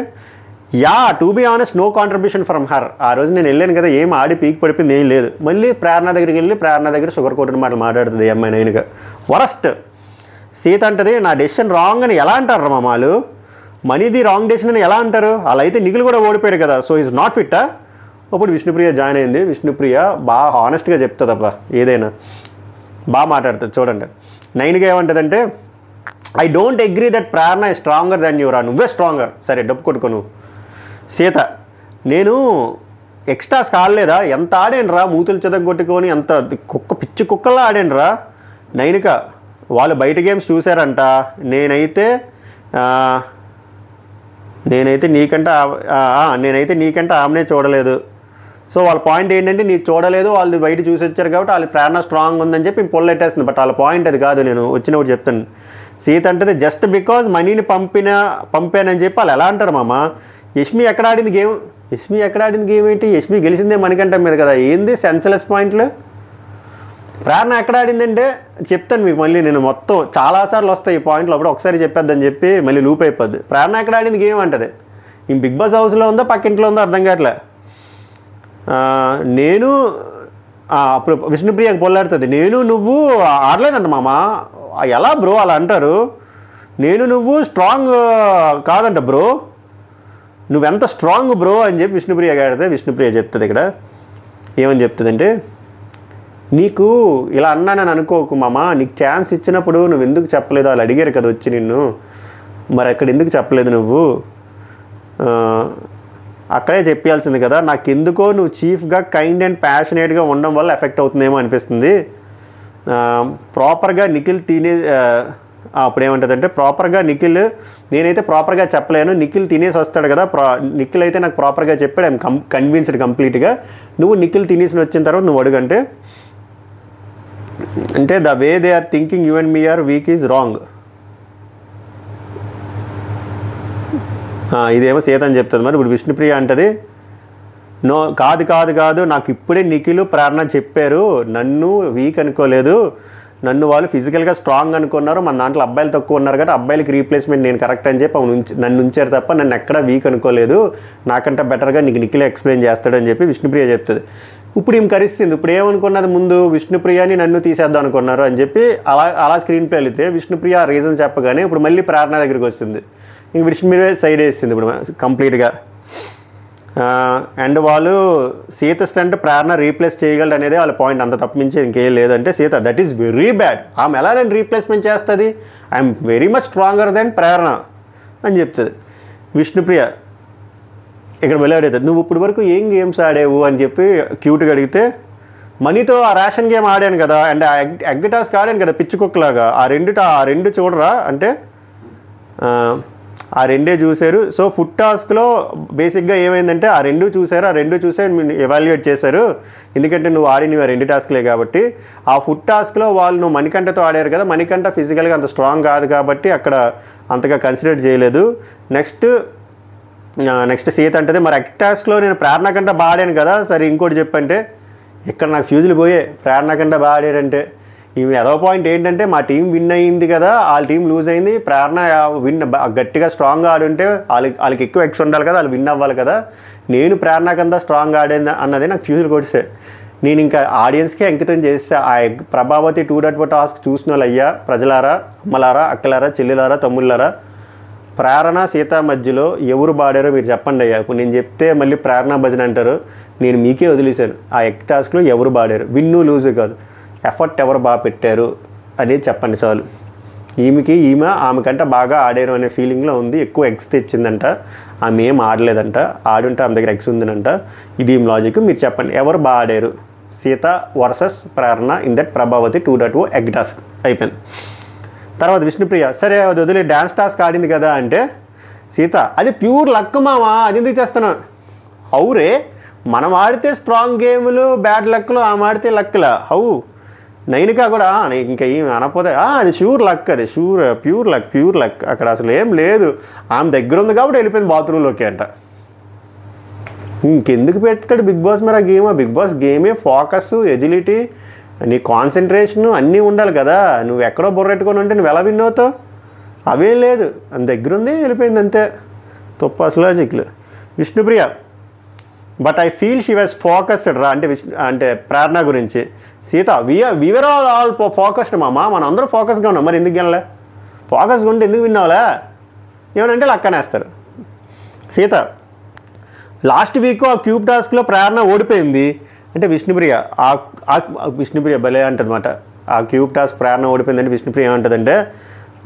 to be honest no contribution from her. ఆ రోజు నేను వెళ్ళాను కదా, ఏం ఆడి పీకి పడిపోయింది ఏం లేదు. మళ్ళీ ప్రేరణ దగ్గరికి వెళ్ళి ప్రేరణ దగ్గర షుగర్ కోటెడ్ మాటలు మాట్లాడుతుంది ఈ అమ్మాయి 9K. వరస్ట్. సీత అంటది, నా డెసిషన్ రాంగ్ అని ఎలా అంటారు మామాలు? మనీది రాంగ్ డెసిషన్ అని ఎలా అంటారు? అలా అయితే నిఖిల్ కూడా ఓడిపోయాడు కదా, సో ఈజ్ నాట్ ఫిట్టా? అప్పుడు విష్ణుప్రియ జాయిన్ అయింది. విష్ణుప్రియ బాగా హానెస్ట్గా చెప్తుంది అబ్బా, ఏదైనా బాగా మాట్లాడుతుంది. చూడండి 9K ఏమంటుందంటే, I don't agree that Prerana is stronger than you are, నువ్వే స్ట్రాంగర్. సరే డబ్బు కొట్టుకో నువ్వు. సీత, నేను ఎక్స్ట్రాస్ ఆడలేదా, ఎంత ఆడాను రా, మూతులు చెదగొట్టుకొని ఎంత పిచ్చి కుక్కల్లా ఆడాను రా. 9K వాళ్ళు బయట గేమ్స్ చూశారంట, నేనైతే నీకంటే ఆమెనే చూడలేదు. సో వాళ్ళ పాయింట్ ఏంటంటే, నీకు చూడలేదు, వాళ్ళు బయట చూసి వచ్చారు కాబట్టి వాళ్ళు ప్రేరణ స్ట్రాంగ్ ఉందని చెప్పి పొల్లెట్టేస్తుంది. బట్ వాళ్ళ పాయింట్ అది కాదు, నేను వచ్చినప్పుడు చెప్తాను. సీత అంటే జస్ట్ బికాజ్ మనీని పంపానని చెప్పి వాళ్ళు ఎలా అంటారు మామ? యష్మి ఎక్కడ ఆడింది గేమ్ ఏంటి? యష్మి గెలిచిందే మణికంఠ మీద కదా, ఏంది సెన్స్లెస్ పాయింట్లు? ప్రేరణ ఎక్కడ ఆడిందంటే చెప్తాను మీకు మళ్ళీ, నేను మొత్తం చాలాసార్లు వస్తాయి ఈ పాయింట్లు, అప్పుడు ఒకసారి చెప్పేద్దని చెప్పి మళ్ళీ లూప్ అయిపోద్ది. ప్రేరణ ఎక్కడ ఆడింది గేమ్ అంటది. ఈ బిగ్ బాస్ హౌస్లో ఉందో పక్కింట్లో ఉందో అర్థం కావట్లే. నేను అప్పుడు విష్ణుప్రియకి పొల్లాడుతుంది, నేను నువ్వు ఆడలేదంట మామ. ఎలా బ్రో అలా అంటారు? నేను నువ్వు స్ట్రాంగ్ కాదంట బ్రో, నువ్వెంత స్ట్రాంగ్ బ్రో అని చెప్పి విష్ణుప్రియ ఆడితే విష్ణుప్రియ చెప్తుంది ఇక్కడ ఏమని చెప్తుందంటే, నీకు ఇలా అన్నానని అనుకోకు మామ, నీకు ఛాన్స్ ఇచ్చినప్పుడు నువ్వు ఎందుకు చెప్పలేదు? వాళ్ళు అడిగారు కదా వచ్చి నిన్ను, మరి అక్కడ ఎందుకు చెప్పలేదు నువ్వు? అక్కడే చెప్పాల్సింది కదా. నాకెందుకో నువ్వు చీఫ్గా కైండ్ అండ్ ప్యాషనేట్గా ఉండడం వల్ల ఎఫెక్ట్ అవుతుందేమో అనిపిస్తుంది. ప్రాపర్గా నిఖిల్ అప్పుడు ఏమంటుందంటే, ప్రాపర్గా నిఖిల్ నేనైతే ప్రాపర్గా చెప్పలేను, నిఖిల్ తినేసి వస్తాడు కదా, నిఖిల్ అయితే నాకు ప్రాపర్గా చెప్పాడు, ఐఎమ్ కన్విన్స్డ్ కంప్లీట్గా. నువ్వు నిఖిల్ తినేసి వచ్చిన తర్వాత నువ్వు అడుగంటే, అంటే the way they are thinking you and me are weak is wrong. ఇదేమో సీత అని చెప్తుంది. మరి ఇప్పుడు విష్ణుప్రియ అంటది, నో కాదు నాకు ఇప్పుడే నిఖిల్ ప్రేరణ చెప్పారు, నన్ను వీక్ అనుకోలేదు, నన్ను వాళ్ళు ఫిజికల్గా స్ట్రాంగ్ అనుకున్నారు, మన దాంట్లో అబ్బాయిలు తక్కువ ఉన్నారు కాబట్టి అబ్బాయిలకి రీప్లేస్మెంట్ నేను కరెక్ట్ అని చెప్పి నన్ను ఉంచారు తప్ప నన్ను ఎక్కడా వీక్ అనుకోలేదు, నాకంటే బెటర్గా నీకు నిఖిల్ ఎక్స్ప్లెయిన్ చేస్తాడు అని చెప్పి విష్ణుప్రియ చెప్తుంది. ఇప్పుడు ఏం కరిస్తుంది, ఇప్పుడు ఏమనుకున్నది ముందు విష్ణుప్రియని నన్ను తీసేద్దాం అనుకున్నారు అని చెప్పి అలా స్క్రీన్ ప్లే వెళితే విష్ణుప్రియ రీజన్ చెప్పగానే ఇప్పుడు మళ్ళీ ప్రేరణ దగ్గరికి వస్తుంది. ఇంక విష్ణుప్రియ సైడ్ వేస్తుంది ఇప్పుడు కంప్లీట్గా. అండ్ వాళ్ళు సీత స్టంట్ ప్రేరణ రీప్లేస్ చేయగలడు అనేది వాళ్ళ పాయింట్, అంత తప్పించి ఇంకేం లేదంటే Seetha that is very bad, ఆమె ఎలా నేను రీప్లేస్మెంట్ చేస్తుంది, I'm very much stronger then Prerana అని చెప్తుంది. విష్ణుప్రియ ఇక్కడ వెళ్ళి అడుగుతుంది, నువ్వు ఇప్పుడు వరకు ఏం గేమ్స్ ఆడేవు అని చెప్పి క్యూట్గా అడిగితే, మనీతో ఆ రేషన్ గేమ్ ఆడాను కదా, అండ్ ఎగ్ టాస్క్ ఆడాను కదా పిచ్చి కుక్కలాగా, ఆ రెండు చూడరా అంటే ఆ రెండే చూశారు. సో ఫుడ్ టాస్క్లో బేసిక్గా ఏమైందంటే ఆ రెండు చూసారు ఎవాల్యుయేట్ చేశారు, ఎందుకంటే నువ్వు ఆడినవి ఆ 2 టాస్క్లే కాబట్టి. ఆ ఫుడ్ టాస్క్లో వాళ్ళు నువ్వు మణికంఠతో ఆడారు కదా, మణికంఠ ఫిజికల్గా అంత స్ట్రాంగ్ కాదు కాబట్టి అక్కడ అంతగా కన్సిడర్ చేయలేదు. నెక్స్ట్ సీత అంటది, మరి ఎగ్ టాస్క్లో నేను ప్రేరణ కంటే బాడాను కదా, సరే ఇంకోటి చెప్పంటే ఇక్కడ నాకు ఫ్యూజులు పోయే ప్రేరణ కంటే బాగా ఆడారంటే. ఇవి ఏదో పాయింట్ ఏంటంటే మా టీం విన్ అయ్యింది కదా, వాళ్ళ టీం లూజ్ అయింది, ప్రేరణ గట్టిగా స్ట్రాంగ్గా ఆడుంటే వాళ్ళకి ఎక్కువ ఎక్స్ ఉండాలి కదా, వాళ్ళు విన్ అవ్వాలి కదా, నేను ప్రేరణ కన్నా స్ట్రాంగ్గా ఆడింది అన్నది నాకు ఫ్యూజులు కొడిసే. నేను ఇంకా ఆడియన్స్కే అంకితం చేస్తే ఆ ప్రభావతి 2.4 టాస్క్ చూసిన వాళ్ళు అయ్యా ప్రజలారా, అమ్మలారా, అక్కలారా, చెల్లిలారా, తమ్ముళ్ళారా, ప్రేరణ సీత మధ్యలో ఎవరు బాడారో మీరు చెప్పండి అయ్యా. ఇప్పుడు నేను చెప్తే మళ్ళీ ప్రేరణ భజన అంటారు. నేను మీకే వదిలేశాను. ఆ ఎగ్ టాస్క్లో ఎవరు బాడారు, విన్ను లూజు కాదు, ఎఫర్ట్ ఎవరు బాగా పెట్టారు అనేది చెప్పండి చాలు. ఆమె కంటే బాగా ఆడారు అనే ఫీలింగ్లో ఉంది. ఎక్కువ ఎగ్స్ తెచ్చిందంట, ఆమె ఏం ఆడలేదంట, ఆడుంటే ఆమె దగ్గర ఎగ్స్ ఉందనంట. ఇది ఏం లాజిక్ మీరు చెప్పండి, ఎవరు బాగా ఆడారు? Sita versus Prerana in that Prabhavati 2.0 egg task అయిపోయింది. తర్వాత విష్ణుప్రియ, సరే అది వదిలే, డ్యాన్స్ టాస్క్ ఆడింది కదా అంటే, సీత అది ప్యూర్ లక్ మామా, అది ఎందుకు చేస్తున్నావు? అవురే, మనం ఆడితే స్ట్రాంగ్ గేములు బ్యాడ్ లక్లు, ఆమె ఆడితే లక్లా? హౌ? నైనికా కూడా ఇంకా ఏం అనపోతే అది ప్యూర్ లక్, అది ప్యూర్ లక్ అక్కడ అసలు ఏం లేదు, ఆమె దగ్గర ఉంది కాబట్టి వెళ్ళిపోయింది బాత్రూంలోకి అంట. ఇంకెందుకు పెడతాడు బిగ్ బాస్ మరి ఆ గేమ్? బిగ్ బాస్ గేమే ఫోకస్, ఎజిలిటీ, నీ కాన్సన్ట్రేషను అన్నీ ఉండాలి కదా. నువ్వు ఎక్కడో బుర్రెట్టుకొని ఉంటే నువ్వు ఎలా విన్ అవుతావు? అవేం లేదు, అంత దగ్గర ఉంది వెళ్ళిపోయింది అంతే. తప్పు అసలు లాజిక్లు. Vishnupriya, but I feel she was focused రా అంటే ప్రేరణ గురించి. సీత, వీఆర్ ఆల్ ఫోకస్డ్ మామ, మనం అందరూ ఫోకస్గా ఉన్నాం, మరి ఎందుకు వెళ్ళలే? ఫోకస్గా ఉంటే ఎందుకు విన్నావులే? ఏమనంటే లక్కనేస్తారు. సీత, లాస్ట్ వీక్ ఆ క్యూబ్ టాస్క్లో ప్రేరణ ఓడిపోయింది అంటే విష్ణుప్రియ భలే అంటదన్నమాట. ఆ క్యూబ్ టాస్క్ ప్రేరణ ఓడిపోయిందంటే విష్ణుప్రియ ఏమంటుందంటే,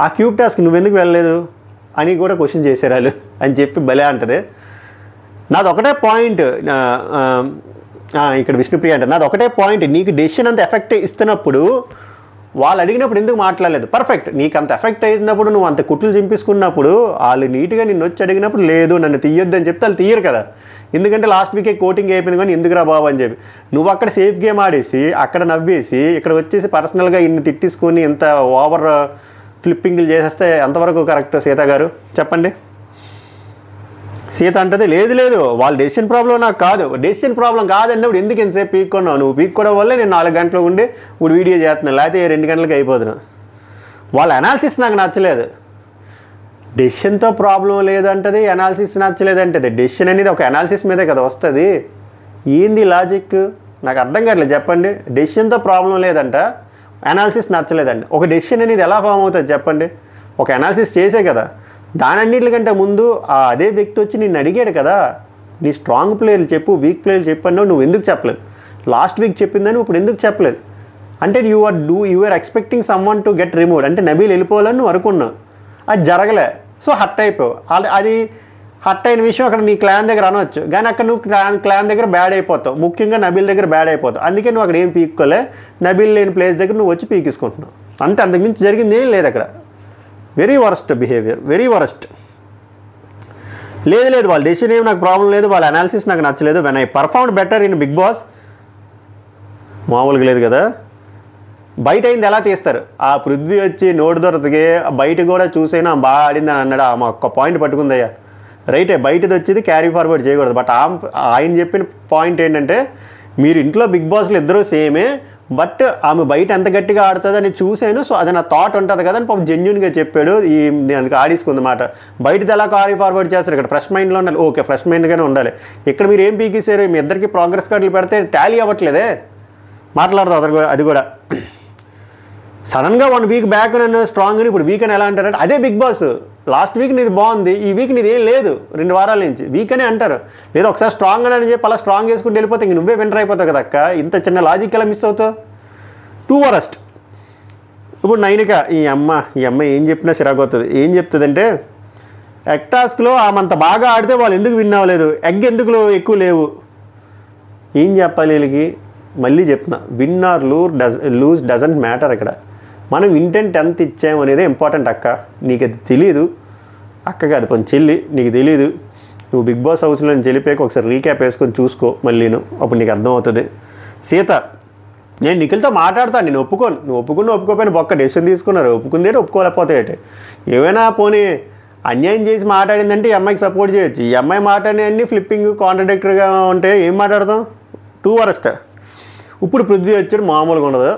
ఆ క్యూబ్ టాస్క్ నువ్వెందుకు వెళ్ళలేదు అని కూడా క్వశ్చన్ చేశారు వాళ్ళు అని చెప్పి భలే అంటది. నాది ఒకటే పాయింట్, ఇక్కడ విష్ణుప్రియ అంటే నాది ఒకటే పాయింట్, నీకు డెసిషన్ అంత ఎఫెక్ట్ ఇస్తున్నప్పుడు వాళ్ళు అడిగినప్పుడు ఎందుకు మాట్లాడలేదు? పర్ఫెక్ట్, నీకు అంత ఎఫెక్ట్ అయినప్పుడు నువ్వు అంత కుట్లు చింపించుకున్నప్పుడు వాళ్ళు నీట్గా నిన్ను వచ్చి అడిగినప్పుడు లేదు నన్ను తీయొద్దు అని చెప్తే వాళ్ళు తీయరు కదా. ఎందుకంటే లాస్ట్ వీకే కోటింగ్ అయిపోయింది కానీ ఎందుకురా బాబు అని చెప్పి నువ్వు అక్కడ సేఫ్ గేమ్ ఆడేసి అక్కడ నవ్వేసి ఇక్కడ వచ్చేసి పర్సనల్గా ఇన్ని తిట్టించుకొని ఇంత ఓవర్ ఫ్లిప్పింగ్లు చేసేస్తే ఎంతవరకు కరెక్ట్ సీత గారు చెప్పండి? సీత అంటది లేదు వాళ్ళ డెసిషన్ ప్రాబ్లం నాకు కాదు, డెసిషన్ ప్రాబ్లం కాదన్నప్పుడు ఎందుకు ఎంతసేపు పీక్కొన్నావు? నువ్వు పీక్కోవడం వల్లే నేను 4 గంటలు ఉండి ఇప్పుడు వీడియో చేస్తున్నాను, లేకపోతే 2 గంటలకి అయిపోతున్నాను. వాళ్ళ అనాలిసిస్ నాకు నచ్చలేదు. డెసిషన్తో ప్రాబ్లం లేదంటది, అనాలిసిస్ నచ్చలేదంటది. డెసిషన్ అనేది ఒక అనాలిసిస్ మీదే కదా వస్తుంది. ఏంది లాజిక్ నాకు అర్థం కావట్లేదు చెప్పండి. డెసిషన్తో ప్రాబ్లం లేదంట, అనాలిసిస్ నచ్చలేదండి. ఒక డెసిషన్ అనేది ఎలా ఫామ్ అవుతుంది చెప్పండి? ఒక అనాలిసిస్ చేసే కదా. దానన్నిటికంటే ముందు అదే వ్యక్తి వచ్చి నిన్ను అడిగాడు కదా, నీ స్ట్రాంగ్ ప్లేయర్లు చెప్పు, వీక్ ప్లేయర్లు చెప్పు అన్నావు, నువ్వు ఎందుకు చెప్పలేదు? లాస్ట్ వీక్ చెప్పిందని ఇప్పుడు ఎందుకు చెప్పలేదు? అంటే you are expecting someone to get removed, అంటే నబీల్ వెళ్ళిపోవాలని నువ్వు అనుకున్నావు, అది జరగలే, సో హర్ట్ అయిపోయావు. అది హర్ట్ అయిన విషయం అక్కడ నీ క్లాన్ దగ్గర అనవచ్చు, కానీ అక్కడ నువ్వు క్లాన్ దగ్గర బ్యాడ్ అయిపోతావు, ముఖ్యంగా నబీల్ దగ్గర బ్యాడ్ అయిపోతావు. అందుకే నువ్వు అక్కడ ఏం పీక్కోలే, నబీల్ లేని ప్లేస్ దగ్గర నువ్వు వచ్చి పీకిసుకుంటున్నావు అంతే, అంతకుమించి జరిగింది ఏం లేదు అక్కడ. Very worst behaviour, very worst. లేదు వాళ్ళ డెసిషన్ ఏమి నాకు ప్రాబ్లం లేదు, వాళ్ళ అనాలిసిస్ నాకు నచ్చలేదు. When I performed better in Bigg Boss, మామూలుగా లేదు కదా. బయట అయింది ఎలా తీస్తారు? ఆ పృథ్వీ వచ్చి నోటు దొరకగే బయట కూడా చూసైనా బాగా ఆడింది అని అన్నాడు, ఆమె ఒక్క పాయింట్ పట్టుకుందయ్యా, రైటే, బయటది వచ్చేది క్యారీ ఫార్వర్డ్ చేయకూడదు. బట్ ఆయన చెప్పిన పాయింట్ ఏంటంటే, మీరు ఇంట్లో బిగ్ బాస్లో ఇద్దరూ సేమే, బట్ ఆమె బయట ఎంత గట్టిగా ఆడుతుందని చూశాను, సో అది నా థాట్ ఉంటుంది కదా అని పాపం జెన్యున్గా చెప్పాడు. దానికి ఆడేసుకుందన్నమాట. బయటది ఎలా క్యారీ ఫార్వర్డ్ చేస్తారు? ఇక్కడ ఫ్రెష్ మైండ్లో ఉండాలి, ఓకే ఫ్రెష్ మైండ్గానే ఉండాలి. ఇక్కడ మీరు ఏం పీకేసారు? మీ ఇద్దరికి ప్రోగ్రెస్ కార్డులు పెడితే టాలీ అవ్వట్లేదే, మాట్లాడదు అది కూడా. సడన్గా 1 వీక్ బ్యాక్ నన్ను స్ట్రాంగ్ అని ఇప్పుడు వీక్ అని ఎలా అంటారంటే, అదే బిగ్ బాస్. లాస్ట్ వీక్ నీది బాగుంది, ఈ వీక్ నీది ఏం లేదు, 2 వారాల నుంచి వీక్ అని అంటారు. లేదా ఒకసారి స్ట్రాంగ్ అని చెప్పి అలా స్ట్రాంగ్ చేసుకుంటూ వెళ్ళిపోతే ఇంక నువ్వే విన్నర్ అయిపోతావు కదా అక్క. ఇంత చిన్న లాజిక్ ఎలా మిస్ అవుతావు? Two worst. ఇప్పుడు నైనిక ఈ అమ్మ ఏం చెప్పినా చిరాకు అవుతుంది. ఏం చెప్తుందంటే, ఎగ్ టాస్క్లో ఆమంత బాగా ఆడితే వాళ్ళు ఎందుకు విన్ అవ్వలేదు, ఎగ్ ఎందుకు ఎక్కువ లేవు? ఏం చెప్పాలి వీళ్ళకి? మళ్ళీ చెప్తున్నా, win or lose doesn't matter. ఇక్కడ మనం ఇంటెంట్ ఎంత ఇచ్చామనేదే ఇంపార్టెంట్ అక్క. నీకు అది తెలీదు, అక్క కాదు పని చెల్లి, నీకు తెలీదు. నువ్వు బిగ్ బాస్ హౌస్లో నుంచి వెళ్ళిపోయాక ఒకసారి రీక్యాప్ వేసుకొని చూసుకో మళ్ళీను, అప్పుడు నీకు అర్థమవుతుంది. సీత, నేను నిఖిల్తో మాట్లాడతాను, నేను ఒప్పుకోను, నువ్వు ఒప్పుకోపోయినా బొక్క డెసిషన్ తీసుకున్నారు, ఒప్పుకుందే ఒప్పుకోలేకపోతే ఏమైనా పోనీ అన్యాయం చేసి మాట్లాడిందంటే ఈ అమ్మాయికి సపోర్ట్ చేయొచ్చు. ఈ అమ్మాయి మాట్లాడిన అన్నీ ఫ్లిప్పింగ్ కాంట్రడిక్టరీగా ఉంటే ఏం మాట్లాడతాం? Two worst. ఇప్పుడు పృథ్వీ వచ్చాడు, మామూలుగా ఉండదు,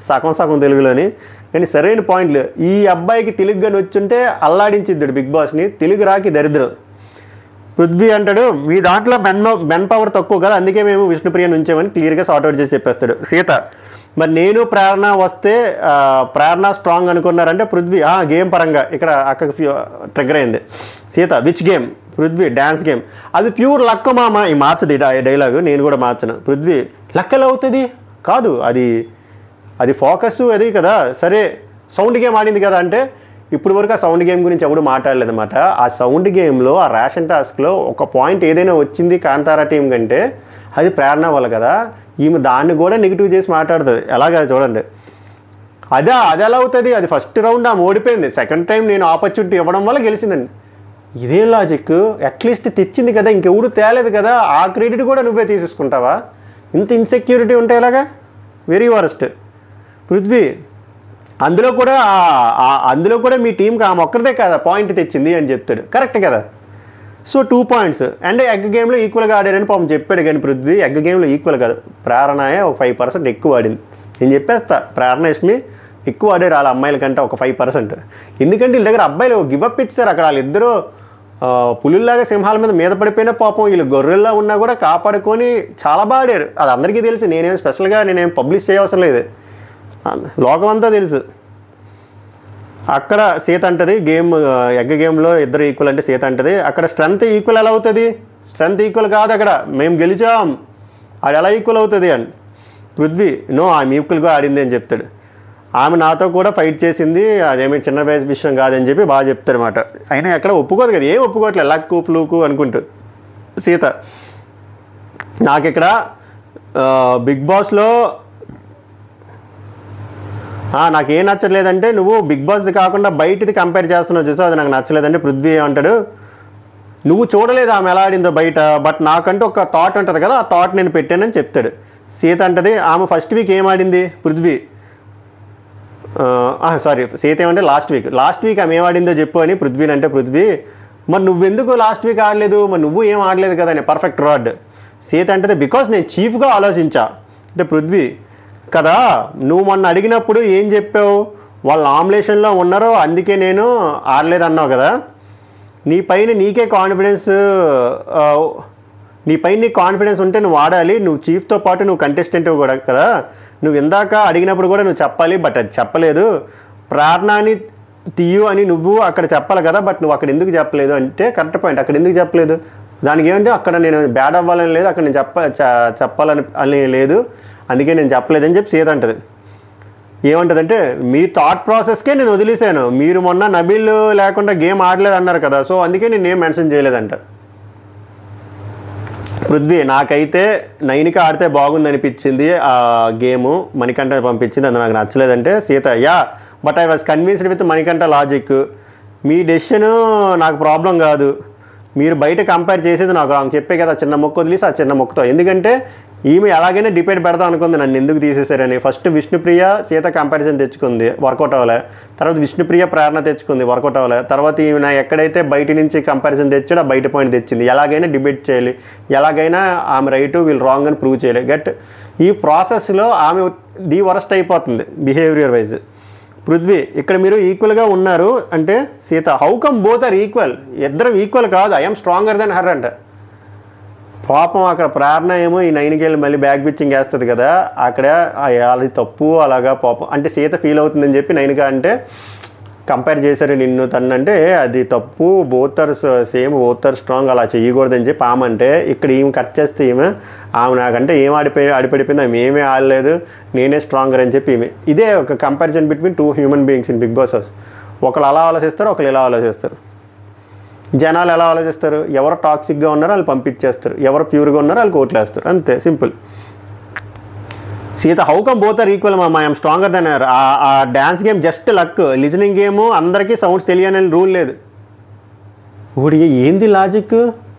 సగం సగం తెలుగులోని. కానీ సరైన పాయింట్లు. ఈ అబ్బాయికి తెలుగుగాని వచ్చుంటే అల్లాడించిద్దాడు బిగ్ బాస్ని, తెలుగు రాకి దరిద్రం. పృథ్వీ అంటాడు, మీ దాంట్లో మెన్ పవర్ తక్కువ కదా, అందుకే మేము విష్ణుప్రియని ఉంచామని క్లియర్గా సార్ట్అవుట్ చేసి చెప్పేస్తాడు. సీత, మరి నేను ప్రేరణ వస్తే ప్రేరణ స్ట్రాంగ్ అనుకున్నారంటే పృథ్వీ గేమ్ పరంగా ఇక్కడ అక్కకి ట్రిగ్గర్ అయింది. Sita, which game? Prithvi, dance game. అది ప్యూర్ లక్ మామ. ఈ మార్చది డైలాగు, నేను కూడా మార్చను. పృథ్వీ, లక్కలు అవుతుంది కాదు, అది ఫోకస్ అది కదా. సరే సౌండ్ గేమ్ ఆడింది కదా అంటే, ఇప్పుడు వరకు ఆ సౌండ్ గేమ్ గురించి ఎవడు మాట్లాడలేదన్నమాట. ఆ సౌండ్ గేమ్లో, ఆ రేషన్ టాస్క్లో ఒక పాయింట్ ఏదైనా వచ్చింది కాంతారా టీం కంటే అది ప్రేరణ వల్ల కదా. ఈమె దాన్ని కూడా నెగిటివ్ చేసి మాట్లాడుతుంది. ఎలాగా చూడండి. అది ఎలా అవుతుంది? అది ఫస్ట్ రౌండ్ ఆమె ఓడిపోయింది, సెకండ్ టైం నేను ఆపర్చునిటీ ఇవ్వడం వల్ల గెలిచిందండి. ఇదే లాజిక్. అట్లీస్ట్ తెచ్చింది కదా, ఇంకెవడు తేలేదు కదా, ఆ క్రెడిట్ కూడా నువ్వే తీసేసుకుంటావా? ఇంత ఇన్సెక్యూరిటీ ఉంటే ఎలాగా? Very worst. పృథ్వీ, అందులో కూడా మీ టీంకి ఆమె ఒక్కరిదే కదా పాయింట్ తెచ్చింది అని చెప్తాడు. కరెక్ట్ కదా. So 2 points. అండ్ ఎగ్ గేమ్లో ఈక్వల్గా ఆడారని పాపం చెప్పాడు. కానీ పృథ్వీ ఎగ్ గేమ్లో ఈక్వల్ కాదు, ప్రేరణయే ఒక 5% ఎక్కువ ఆడింది. నేను చెప్పేస్తా, ప్రేరణేష్మి ఎక్కువ ఆడారు వాళ్ళ అమ్మాయిల కంటే ఒక 5%. ఎందుకంటే వీళ్ళ దగ్గర అబ్బాయిలు గివప్ ఇచ్చారు. అక్కడ వాళ్ళిద్దరూ పులుల్లాగా సింహాల మీద పడిపోయినా పాపం వీళ్ళు గొర్రెల్లా ఉన్నా కూడా కాపాడుకొని చాలా బాగా ఆడారు. అది అందరికీ తెలుసు. నేనేం పబ్లిష్ చేయవసరం లేదు, లోకం అంతా తెలుసు. అక్కడ సీత అంటది ఎగ్ గేమ్లో ఇద్దరు ఈక్వల్ అంటే సీత అంటది, అక్కడ స్ట్రెంత్ ఈక్వల్ ఎలా అవుతుంది? స్ట్రెంత్ ఈక్వల్ కాదు, అక్కడ మేము గెలిచాం, అది ఎలా ఈక్వల్ అవుతుంది అని. పృథ్వీ, నో, ఆమె ఈక్వల్గా ఆడింది అని చెప్తాడు. ఆమె నాతో కూడా ఫైట్ చేసింది, అదేమి చిన్న విషయం కాదని చెప్పి బాగా చెప్తారు అనమాట. అయినా ఎక్కడ ఒప్పుకోదు కదా, ఏం ఒప్పుకోవట్లేదు, లక్కు ఫ్లూకు అనుకుంటూ. సీత, నాకు ఇక్కడ బిగ్ బాస్లో నాకేం నచ్చలేదంటే, నువ్వు బిగ్ బాస్ది కాకుండా బయటది కంపేర్ చేస్తున్నావు చూసా, అది నాకు నచ్చలేదంటే పృథ్వీ అంటాడు, నువ్వు చూడలేదు ఆమె ఎలా ఆడిందో బయట, బట్ నాకంటూ ఒక థాట్ ఉంటుంది కదా, ఆ థాట్ నేను పెట్టానని చెప్తాడు. సీత అంటది, ఆమె ఫస్ట్ వీక్ ఏం ఆడింది? పృథ్వీ, సీత ఏమంటే లాస్ట్ వీక్ ఆమె ఏం ఆడిందో చెప్పు అని పృథ్వీని అంటే, పృథ్వీ, మరి నువ్వెందుకు లాస్ట్ వీక్ ఆడలేదు, మరి నువ్వు ఏం ఆడలేదు కదా అని పర్ఫెక్ట్ రాడ్. సీత అంటే, బికాస్ నేను చీఫ్గా ఆలోచించా అంటే. పృథ్వీ, కదా నువ్వు మొన్న అడిగినప్పుడు ఏం చెప్పావు, వాళ్ళు నామినేషన్లో ఉన్నారో అందుకే నేను ఆడలేదు అన్నావు కదా, నీపైన నీకు కాన్ఫిడెన్స్ ఉంటే నువ్వు ఆడాలి, నువ్వు చీఫ్తో పాటు నువ్వు కంటెస్టెంట్ కూడా కదా, నువ్వు ఇందాక అడిగినప్పుడు కూడా నువ్వు చెప్పాలి, బట్ అది చెప్పలేదు. ప్రేరణని తీయు అని నువ్వు అక్కడ చెప్పాలి కదా, బట్ నువ్వు అక్కడ ఎందుకు చెప్పలేదు అంటే కరెక్ట్ పాయింట్. అక్కడ ఎందుకు చెప్పలేదు? దానికి ఏమంటే అక్కడ నేను బ్యాడ్ అవ్వాలని లేదు, అక్కడ నేను చెప్పాలని లేదు, అందుకే నేను చెప్పలేదని చెప్పి సీత అంటది. ఏమంటదంటే, మీ థాట్ ప్రాసెస్కే నేను వదిలేశాను, మీరు మొన్న నబీల్ లేకుండా గేమ్ ఆడలేదు అన్నారు కదా, సో అందుకే నేను ఏం మెన్షన్ చేయలేదంట. పృథ్వీ, నాకైతే నైనిక ఆడితే బాగుంది అనిపించింది ఆ గేము, మణికంఠ పంపించింది, అది నాకు నచ్చలేదంటే. Seetha, but I was convinced with Manikanta logic, మీ డెసిషను నాకు ప్రాబ్లం కాదు, మీరు బయట కంపేర్ చేసేది నాకు రాంగ్. చెప్పే కదా చిన్న మొక్క వదిలేసి ఆ చిన్న మొక్కతో, ఎందుకంటే ఈమె ఎలాగైనా డిబేట్ పెడదాం అనుకుంది, నన్ను ఎందుకు తీసేశారని. ఫస్ట్ విష్ణుప్రియ సీత కంపారిజన్ తెచ్చుకుంది, వర్కౌట్ అవ్వలే. తర్వాత విష్ణుప్రియ ప్రేరణ తెచ్చుకుంది, వర్కౌట్ అవ్వలే. తర్వాత ఈమె ఎక్కడైతే బయట నుంచి కంపారిజన్ తెచ్చాడో ఆ బయట పాయింట్ తెచ్చింది. ఎలాగైనా డిబేట్ చేయాలి, ఎలాగైనా ఆమె రైట్ వీళ్ళు రాంగ్ అని ప్రూవ్ చేయాలి. బట్ ఈ ప్రాసెస్లో ఆమె ది వరస్ట్ అయిపోతుంది బిహేవియర్ వైజ్. పృథ్వీ, ఇక్కడ మీరు ఈక్వల్గా ఉన్నారు అంటే Sita, how come both are equal? ఇద్దరం ఈక్వల్ కాదు, ఐఎమ్ స్ట్రాంగర్ దెన్ హర్ అంట. పాపం అక్కడ ప్రేరణ ఏమో ఈ 9కి వెళ్ళి మళ్ళీ బ్యాక్ పిచ్చింగ్ వేస్తుంది కదా, అక్కడ అది తప్పు అలాగా పాపం అంటే సీత ఫీల్ అవుతుందని చెప్పి 9గా అంటే కంపేర్ చేశారు నిన్ను తను అంటే అది తప్పు, both are same, both are strong, అలా చేయకూడదని చెప్పి ఆమె అంటే. ఇక్కడ ఈమె కట్ చేస్తే ఆమె నాకంటే ఏం ఆడిపడిపోయింది, ఆమె ఏమీ ఆడలేదు, నేనే స్ట్రాంగర్ అని చెప్పి ఈమె. ఇదే ఒక comparison between 2 human beings in Bigg Boss house. ఒకళ్ళు అలా ఆలోచిస్తారు, ఒకళ్ళు ఇలా ఆలోచిస్తారు. జనాలు ఎలా ఆలోచిస్తారు? ఎవరు టాక్సిక్గా ఉన్నారో వాళ్ళు పంపించేస్తారు, ఎవరు ప్యూర్గా ఉన్నారో వాళ్ళకి ఓట్లేస్తారు, అంతే simple. Sita, how come both are equal మామ, ఐఎమ్ స్ట్రాంగర్ దెన్ హర్. ఆ dance game just luck, listening game అందరికీ సౌండ్స్ తెలియని రూల్ లేదు. ఊడి ఏంది లాజిక్?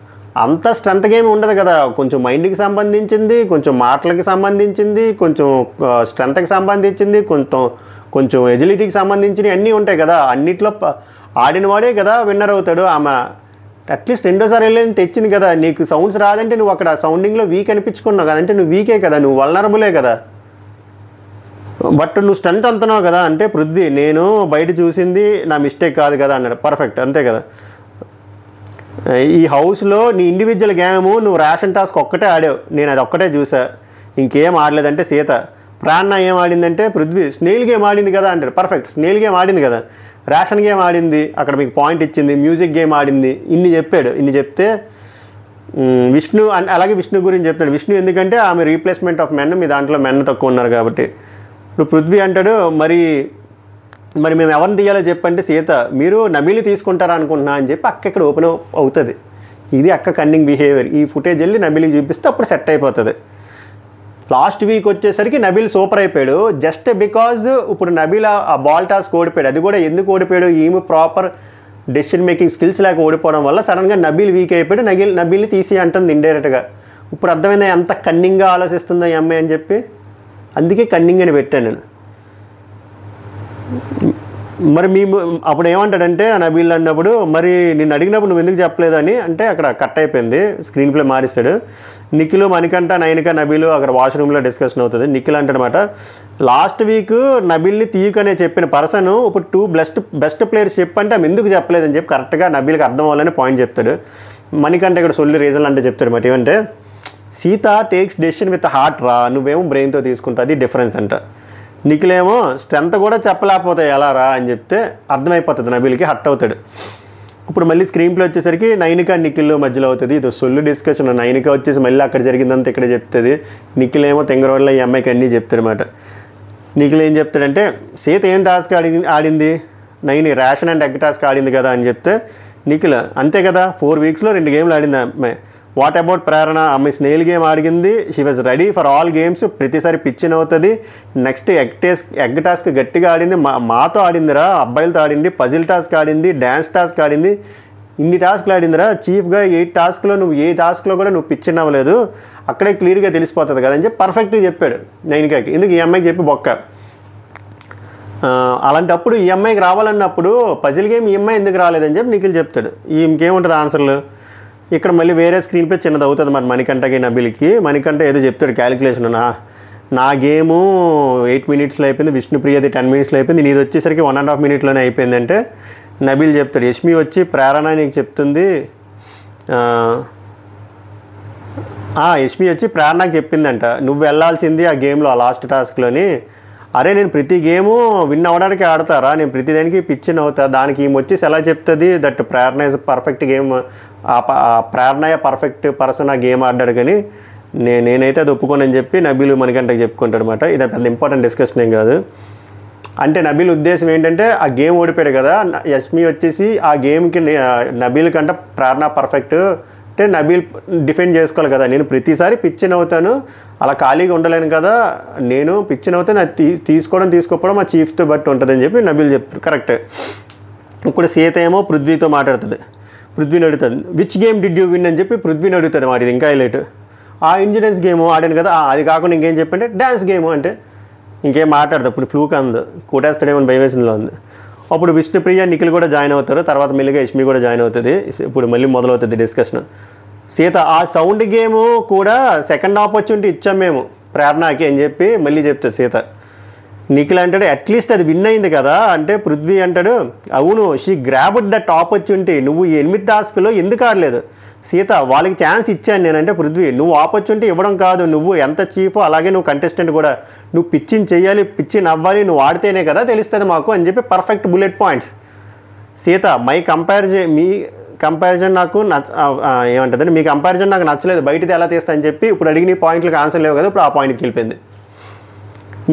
అంత స్ట్రెంత్ గేమ్ ఉండదు కదా, కొంచెం మైండ్కి సంబంధించింది, కొంచెం మాటలకి సంబంధించింది, కొంచెం స్ట్రెంత్కి సంబంధించింది, కొంచెం ఎజిలిటీకి సంబంధించినవి అన్నీ ఉంటాయి కదా. అన్నిట్లో ఆడినవాడే కదా విన్నర్ అవుతాడు. ఆమె అట్లీస్ట్ రెండోసారి వెళ్ళని తెచ్చింది కదా, నీకు సౌండ్స్ రాదంటే నువ్వు అక్కడ సౌండింగ్లో వీక్ అనిపించుకున్నావు కదంటే నువ్వు వీకే కదా, నువ్వు వల్నరబులే కదా. బట్ నువ్వు స్టంట్ అంటున్నావు కదా అంటే పృథ్వీ నేను బయట చూసింది నా మిస్టేక్ కాదు కదా అన్నాడు. పర్ఫెక్ట్, అంతే కదా. ఈ హౌస్లో నీ ఇండివిజువల్ గేమ్ నువ్వు రేషన్ టాస్క్ ఒక్కటే ఆడావు, నేను అది ఒక్కటే చూసా, ఇంకేం ఆడలేదంటే సీత. ప్రాణ ఏం ఆడిందంటే పృథ్వీ స్నేల్ గేమ్ ఆడింది కదా అంటాడు. పర్ఫెక్ట్, స్నేల్ గేమ్ ఆడింది కదా, రేషన్ గేమ్ ఆడింది, అక్కడ మీకు పాయింట్ ఇచ్చింది, మ్యూజిక్ గేమ్ ఆడింది, ఇన్ని చెప్పాడు. ఇన్ని చెప్తే విష్ణు అలాగే విష్ణు గురించి చెప్తాడు. విష్ణు ఎందుకంటే ఆమె రీప్లేస్మెంట్ ఆఫ్ మెన్, మీ దాంట్లో మెన్ తక్కువ ఉన్నారు కాబట్టి. ఇప్పుడు పృథ్వీ అంటాడు మరి మేము ఎవరిని తీయాలో చెప్పంటే సీత మీరు నబీల్ని తీసుకుంటారా అనుకుంటున్నా అని చెప్పి అక్క ఇక్కడ ఓపెన్ అవుతుంది. ఇది అక్క కన్నింగ్ బిహేవియర్. ఈ ఫుటేజ్ వెళ్ళి నబీల్కి చూపిస్తే అప్పుడు సెట్ అయిపోతుంది. లాస్ట్ వీక్ వచ్చేసరికి నబీల్ సూపర్ అయిపోయాడు జస్ట్ బికాజ్ ఇప్పుడు నబీల్ ఆ బాల్ టాస్క్ ఓడిపోయాడు. అది కూడా ఎందుకు ఓడిపోయాడు, ఈమె ప్రాపర్ డెసిషన్ మేకింగ్ స్కిల్స్ లేక ఓడిపోవడం వల్ల సడన్గా నబీల్ వీక్ అయిపోయాడు. నబీల్ని తీసి అంటుంది ఇండైరెక్ట్గా. ఇప్పుడు అర్థమైందా ఎంత కన్నింగ్గా ఆలోచిస్తుందో ఈ అమ్మాయి అని చెప్పి, అందుకే కన్నింగ్ అని పెట్టాను నేను. మరి అప్పుడు ఏమంటాడంటే నబీల్ అన్నప్పుడు మరి నిన్ను అడిగినప్పుడు నువ్వు ఎందుకు చెప్పలేదని అంటే అక్కడ కట్ అయిపోయింది, స్క్రీన్ ప్లే మారిస్తాడు. నిఖిల్, మణికంఠ, నైనిక, నబీలు అక్కడ వాష్రూమ్లో డిస్కషన్ అవుతుంది. నిఖిల్ అంటాడనమాట లాస్ట్ వీక్ నబీల్ని తీయకనే చెప్పిన పర్సన్ ఇప్పుడు 2 బెస్ట్ ప్లేయర్స్ చెప్పంటే ఆమె ఎందుకు చెప్పలేదని చెప్పి కరెక్ట్గా నబీల్కి అర్థం అవ్వాలని పాయింట్ చెప్తాడు. మణికంఠ ఇక్కడ సొల్లి రీజన్లు అంటే చెప్తాడు మాట ఏమంటే Sita takes decision with heart రా, నువ్వేమో బ్రెయిన్తో తీసుకుంటా, అది డిఫరెన్స్ అంట. నిఖిలేమో స్ట్రెంత్ కూడా చెప్పలేకపోతే ఎలా రా అని చెప్తే అర్థమైపోతుంది, నబీల్కి హర్ట్ అవుతాడు. ఇప్పుడు మళ్ళీ స్క్రీన్ ప్లే వచ్చేసరికి నైనిక నిఖిల్ మధ్యలో అవుతుంది. ఇది సొల్లు డిస్కషన్. నైనిక వచ్చేసి మళ్ళీ అక్కడ జరిగిందంతా ఇక్కడ చెప్తుంది. నిఖిల్ ఏమో తెంగరోళ్ళ ఈ అమ్మాయికి అన్నీ చెప్తాడనమాట. నిఖిల్ ఏం చెప్తాడంటే సీత ఏం టాస్క్ ఆడింది, Naini ration and egg task ఆడింది కదా అని చెప్తే నిఖిల్ అంతే కదా 4 వీక్స్లో 2 గేమ్లు ఆడింది అమ్మాయి. వాట్ అబౌట్ ప్రేరణ, ఆమె స్నేల్ గేమ్ ఆడింది, she was ready for all games, ప్రతిసారి పిచ్చిన్ అవుతుంది. నెక్స్ట్ ఎగ్ టాస్క్ గట్టిగా ఆడింది, మాతో ఆడిందిరా, అబ్బాయిలతో ఆడింది, పజిల్ టాస్క్ ఆడింది, డ్యాన్స్ టాస్క్ ఆడింది, ఇన్ని టాస్క్లు ఆడిందిరా. చీఫ్గా 8 టాస్క్లో నువ్వు ఏ టాస్క్లో కూడా నువ్వు పిచ్చిన్ అవ్వలేదు, అక్కడే క్లియర్గా తెలిసిపోతుంది కదా అని చెప్పి పర్ఫెక్ట్గా చెప్పాడు నైనికాకి. ఎందుకు ఈ అమ్మాయికి చెప్పి బొక్క. అలాంటప్పుడు ఈ అమ్మాయికి రావాలన్నప్పుడు పజిల్ గేమ్ ఈ అమ్మాయి ఎందుకు రాలేదని చెప్పి నిఖిల్ చెప్తాడు. ఇంకేముంటుంది ఆన్సర్లు. ఇక్కడ మళ్ళీ వేరే స్క్రీన్ పే చిన్నది అవుతుంది మరి మణికంఠకి నబీల్కి. మణికంఠ ఏదో చెప్తాడు క్యాలిక్యులేషన్, నా గేము 8 మినిట్స్లో అయిపోయింది, విష్ణుప్రియది 10 మినిట్స్లో అయిపోయింది, నీది వచ్చేసరికి 1.5 మినిట్లోనే అయిపోయింది అంటే నబీల్ చెప్తాడు యష్మి వచ్చి ప్రేరణ నీకు చెప్తుంది, యష్మి వచ్చి ప్రేరణకు చెప్పిందంట నువ్వు వెళ్ళాల్సింది ఆ గేమ్లో ఆ లాస్ట్ టాస్క్లోని. అరే నేను ప్రతి గేము విన్ అవ్వడానికి ఆడతారా, నేను ప్రతి దానికి పిచ్చిన్ అవుతా, దానికి ఈమె వచ్చేసి ఎలా చెప్తుంది that Prerana is perfect game, Prerana perfect person ఆ గేమ్ ఆడాడు కానీ నేనైతే అది ఒప్పుకోనని చెప్పి నబీల్ మణికంఠకి చెప్పుకుంటాడు అనమాట. ఇది పెద్ద ఇంపార్టెంట్ డిస్కషన్ ఏం కాదు. అంటే నబీల్ ఉద్దేశం ఏంటంటే ఆ గేమ్ ఓడిపోయాడు కదా, యష్మి వచ్చేసి ఆ గేమ్కి నబీల్ కంటే ప్రేరణ పర్ఫెక్ట్ అంటే నబీల్ డిఫెండ్ చేసుకోవాలి కదా, నేను ప్రతిసారి పిచ్చిన్ అవుతాను, అలా ఖాళీగా ఉండలేను కదా, నేను పిచ్చిన్ అవుతాను, అది తీసుకోకపోవడం మా చీఫ్తో బట్టి ఉంటుందని చెప్పి నబీల్ చెప్తారు. కరెక్ట్. ఇప్పుడు సీత ఏమో పృథ్వీతో మాట్లాడుతుంది. పృథ్వీని అడుగుతుంది which game did you win అని చెప్పి పృథ్వీని అడుగుతుంది మాట. ఇది ఇంకా హైలైట్. ఆ ఇంజనీర్స్ గేమ్ ఆడాను కదా, అది కాకుండా ఇంకేం చెప్పంటే డ్యాన్స్ గేమ్ అంటే ఇంకేం మాట్లాడదు. ఇప్పుడు ఫ్లూక్ అంది కొట్టేస్తాడేమో భయవేశంలో ఉంది. అప్పుడు విష్ణుప్రియ నిఖిల్ కూడా జాయిన్ అవుతారు. తర్వాత మెల్లిగా యష్మి కూడా జాయిన్ అవుతుంది. ఇప్పుడు మళ్ళీ మొదలవుతుంది డిస్కషన్. సీత ఆ సౌండ్ గేము కూడా సెకండ్ ఆపర్చునిటీ ఇచ్చాం మేము ప్రేరణకి అని చెప్పి మళ్ళీ చెప్తుంది సీత. నిఖిల్ అంటాడు అట్లీస్ట్ అది విన్ అయింది కదా అంటే పృథ్వీ అంటాడు అవును షీ గ్రాబ్డ్ దట్ ఆపర్చునిటీ, నువ్వు 8 టాస్క్లో ఎందుకు ఆడలేదు సీత, వాళ్ళకి ఛాన్స్ ఇచ్చాను నేనంటే పృథ్వీ నువ్వు ఆపర్చునిటీ ఇవ్వడం కాదు, నువ్వు ఎంత చీఫో అలాగే నువ్వు కంటెస్టెంట్ కూడా, నువ్వు పిచ్చిని చెయ్యాలి, పిచ్చిని అవ్వాలి, నువ్వు ఆడితేనే కదా తెలుస్తుంది మాకు అని చెప్పి పర్ఫెక్ట్ బుల్లెట్ పాయింట్స్. సీత మీ కంపారిజన్ నాకు ఏమంటుందంటే మీ కంపారిజన్ నాకు నచ్చలేదు, బయటది ఎలా తీస్తా అని చెప్పి ఇప్పుడు అడిగిన పాయింట్లకు ఆన్సర్ లేవు కదా, ఇప్పుడు ఆ పాయింట్కి వెళ్ళిపోయింది.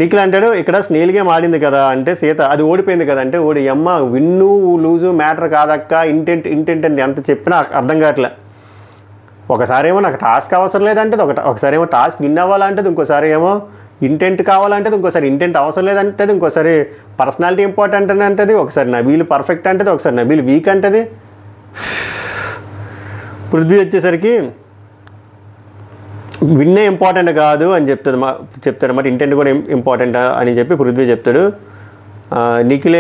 నిఖిల్ అంటాడు ఇక్కడ స్నేల్ గేమ్ ఆడింది కదా అంటే సీత అది ఓడిపోయింది కదా అంటే అమ్మ విన్ను లూజు మ్యాటర్ కాదక్క, ఇంటెంట్ అని ఎంత చెప్పినా అర్థం కావట్లే. ఒకసారి ఏమో నాకు టాస్క్ అవసరం లేదంటది, ఒకసారి ఏమో టాస్క్ విన్ అవ్వాలంటది, ఇంకోసారి ఏమో ఇంటెంట్ కావాలంటది, ఇంకోసారి ఇంటెంట్ అవసరం లేదంటది, ఇంకోసారి పర్సనాలిటీ ఇంపార్టెంట్ అని అంటది, ఒకసారి నబీల్ పర్ఫెక్ట్ అంటది, ఒకసారి నబీల్ వీక్ అంటది. పృథ్వీ వచ్చేసరికి విన్నే ఇంపార్టెంట్ కాదు అని చెప్తాడు అన్నమాట, ఇంటెంట్ కూడా ఇంపార్టెంట్ అని చెప్పి పృథ్వీ చెప్తాడు. నిఖిల్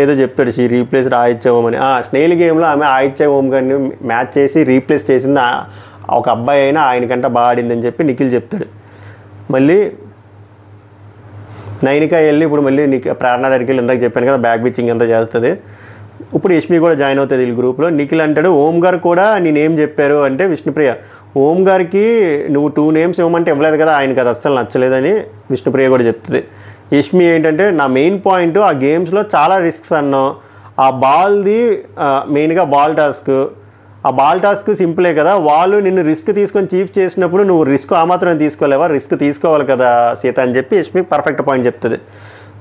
ఏదో చెప్తాడు షీ రీప్లేస్డ్ ఆయిత్య ఓం అని. స్నేల్ గేమ్లో ఆమె ఆయిత్య ఓం గారిని మ్యాచ్ చేసి రీప్లేస్ చేసింది ఒక అబ్బాయి అయినా ఆయనకంటే బాగా ఆడిందని చెప్పి నిఖిల్ చెప్తాడు. మళ్ళీ నైనిక వెళ్ళి ఇప్పుడు మళ్ళీ ప్రేరణ దగ్గరికి వెళ్ళి ఇందాక చెప్పాను కదా బ్యాక్ బిచ్చింగ్ అంతా చేస్తుంది. ఇప్పుడు యష్మి కూడా జాయిన్ అవుతుంది వీళ్ళ గ్రూప్లో. నిఖిల్ అంటాడు ఓం గారు కూడా నీ నేమ్ చెప్పారు అంటే విష్ణుప్రియ ఓం గారికి నువ్వు 2 నేమ్స్ ఇవ్వమంటే ఇవ్వలేదు కదా, ఆయనకి అది అస్సలు నచ్చలేదని విష్ణుప్రియ కూడా చెప్తుంది. యష్మి ఏంటంటే నా మెయిన్ పాయింట్ ఆ గేమ్స్లో చాలా రిస్క్స్ అన్నావు, ఆ బాల్ది మెయిన్గా బాల్ టాస్క్ సింపులే కదా, వాళ్ళు నిన్ను రిస్క్ తీసుకొని చీఫ్ చేసినప్పుడు నువ్వు రిస్క్ ఆ మాత్రం తీసుకోలేవా, రిస్క్ తీసుకోవాలి కదా సీత అని చెప్పి యష్మి పర్ఫెక్ట్ పాయింట్ చెప్తుంది.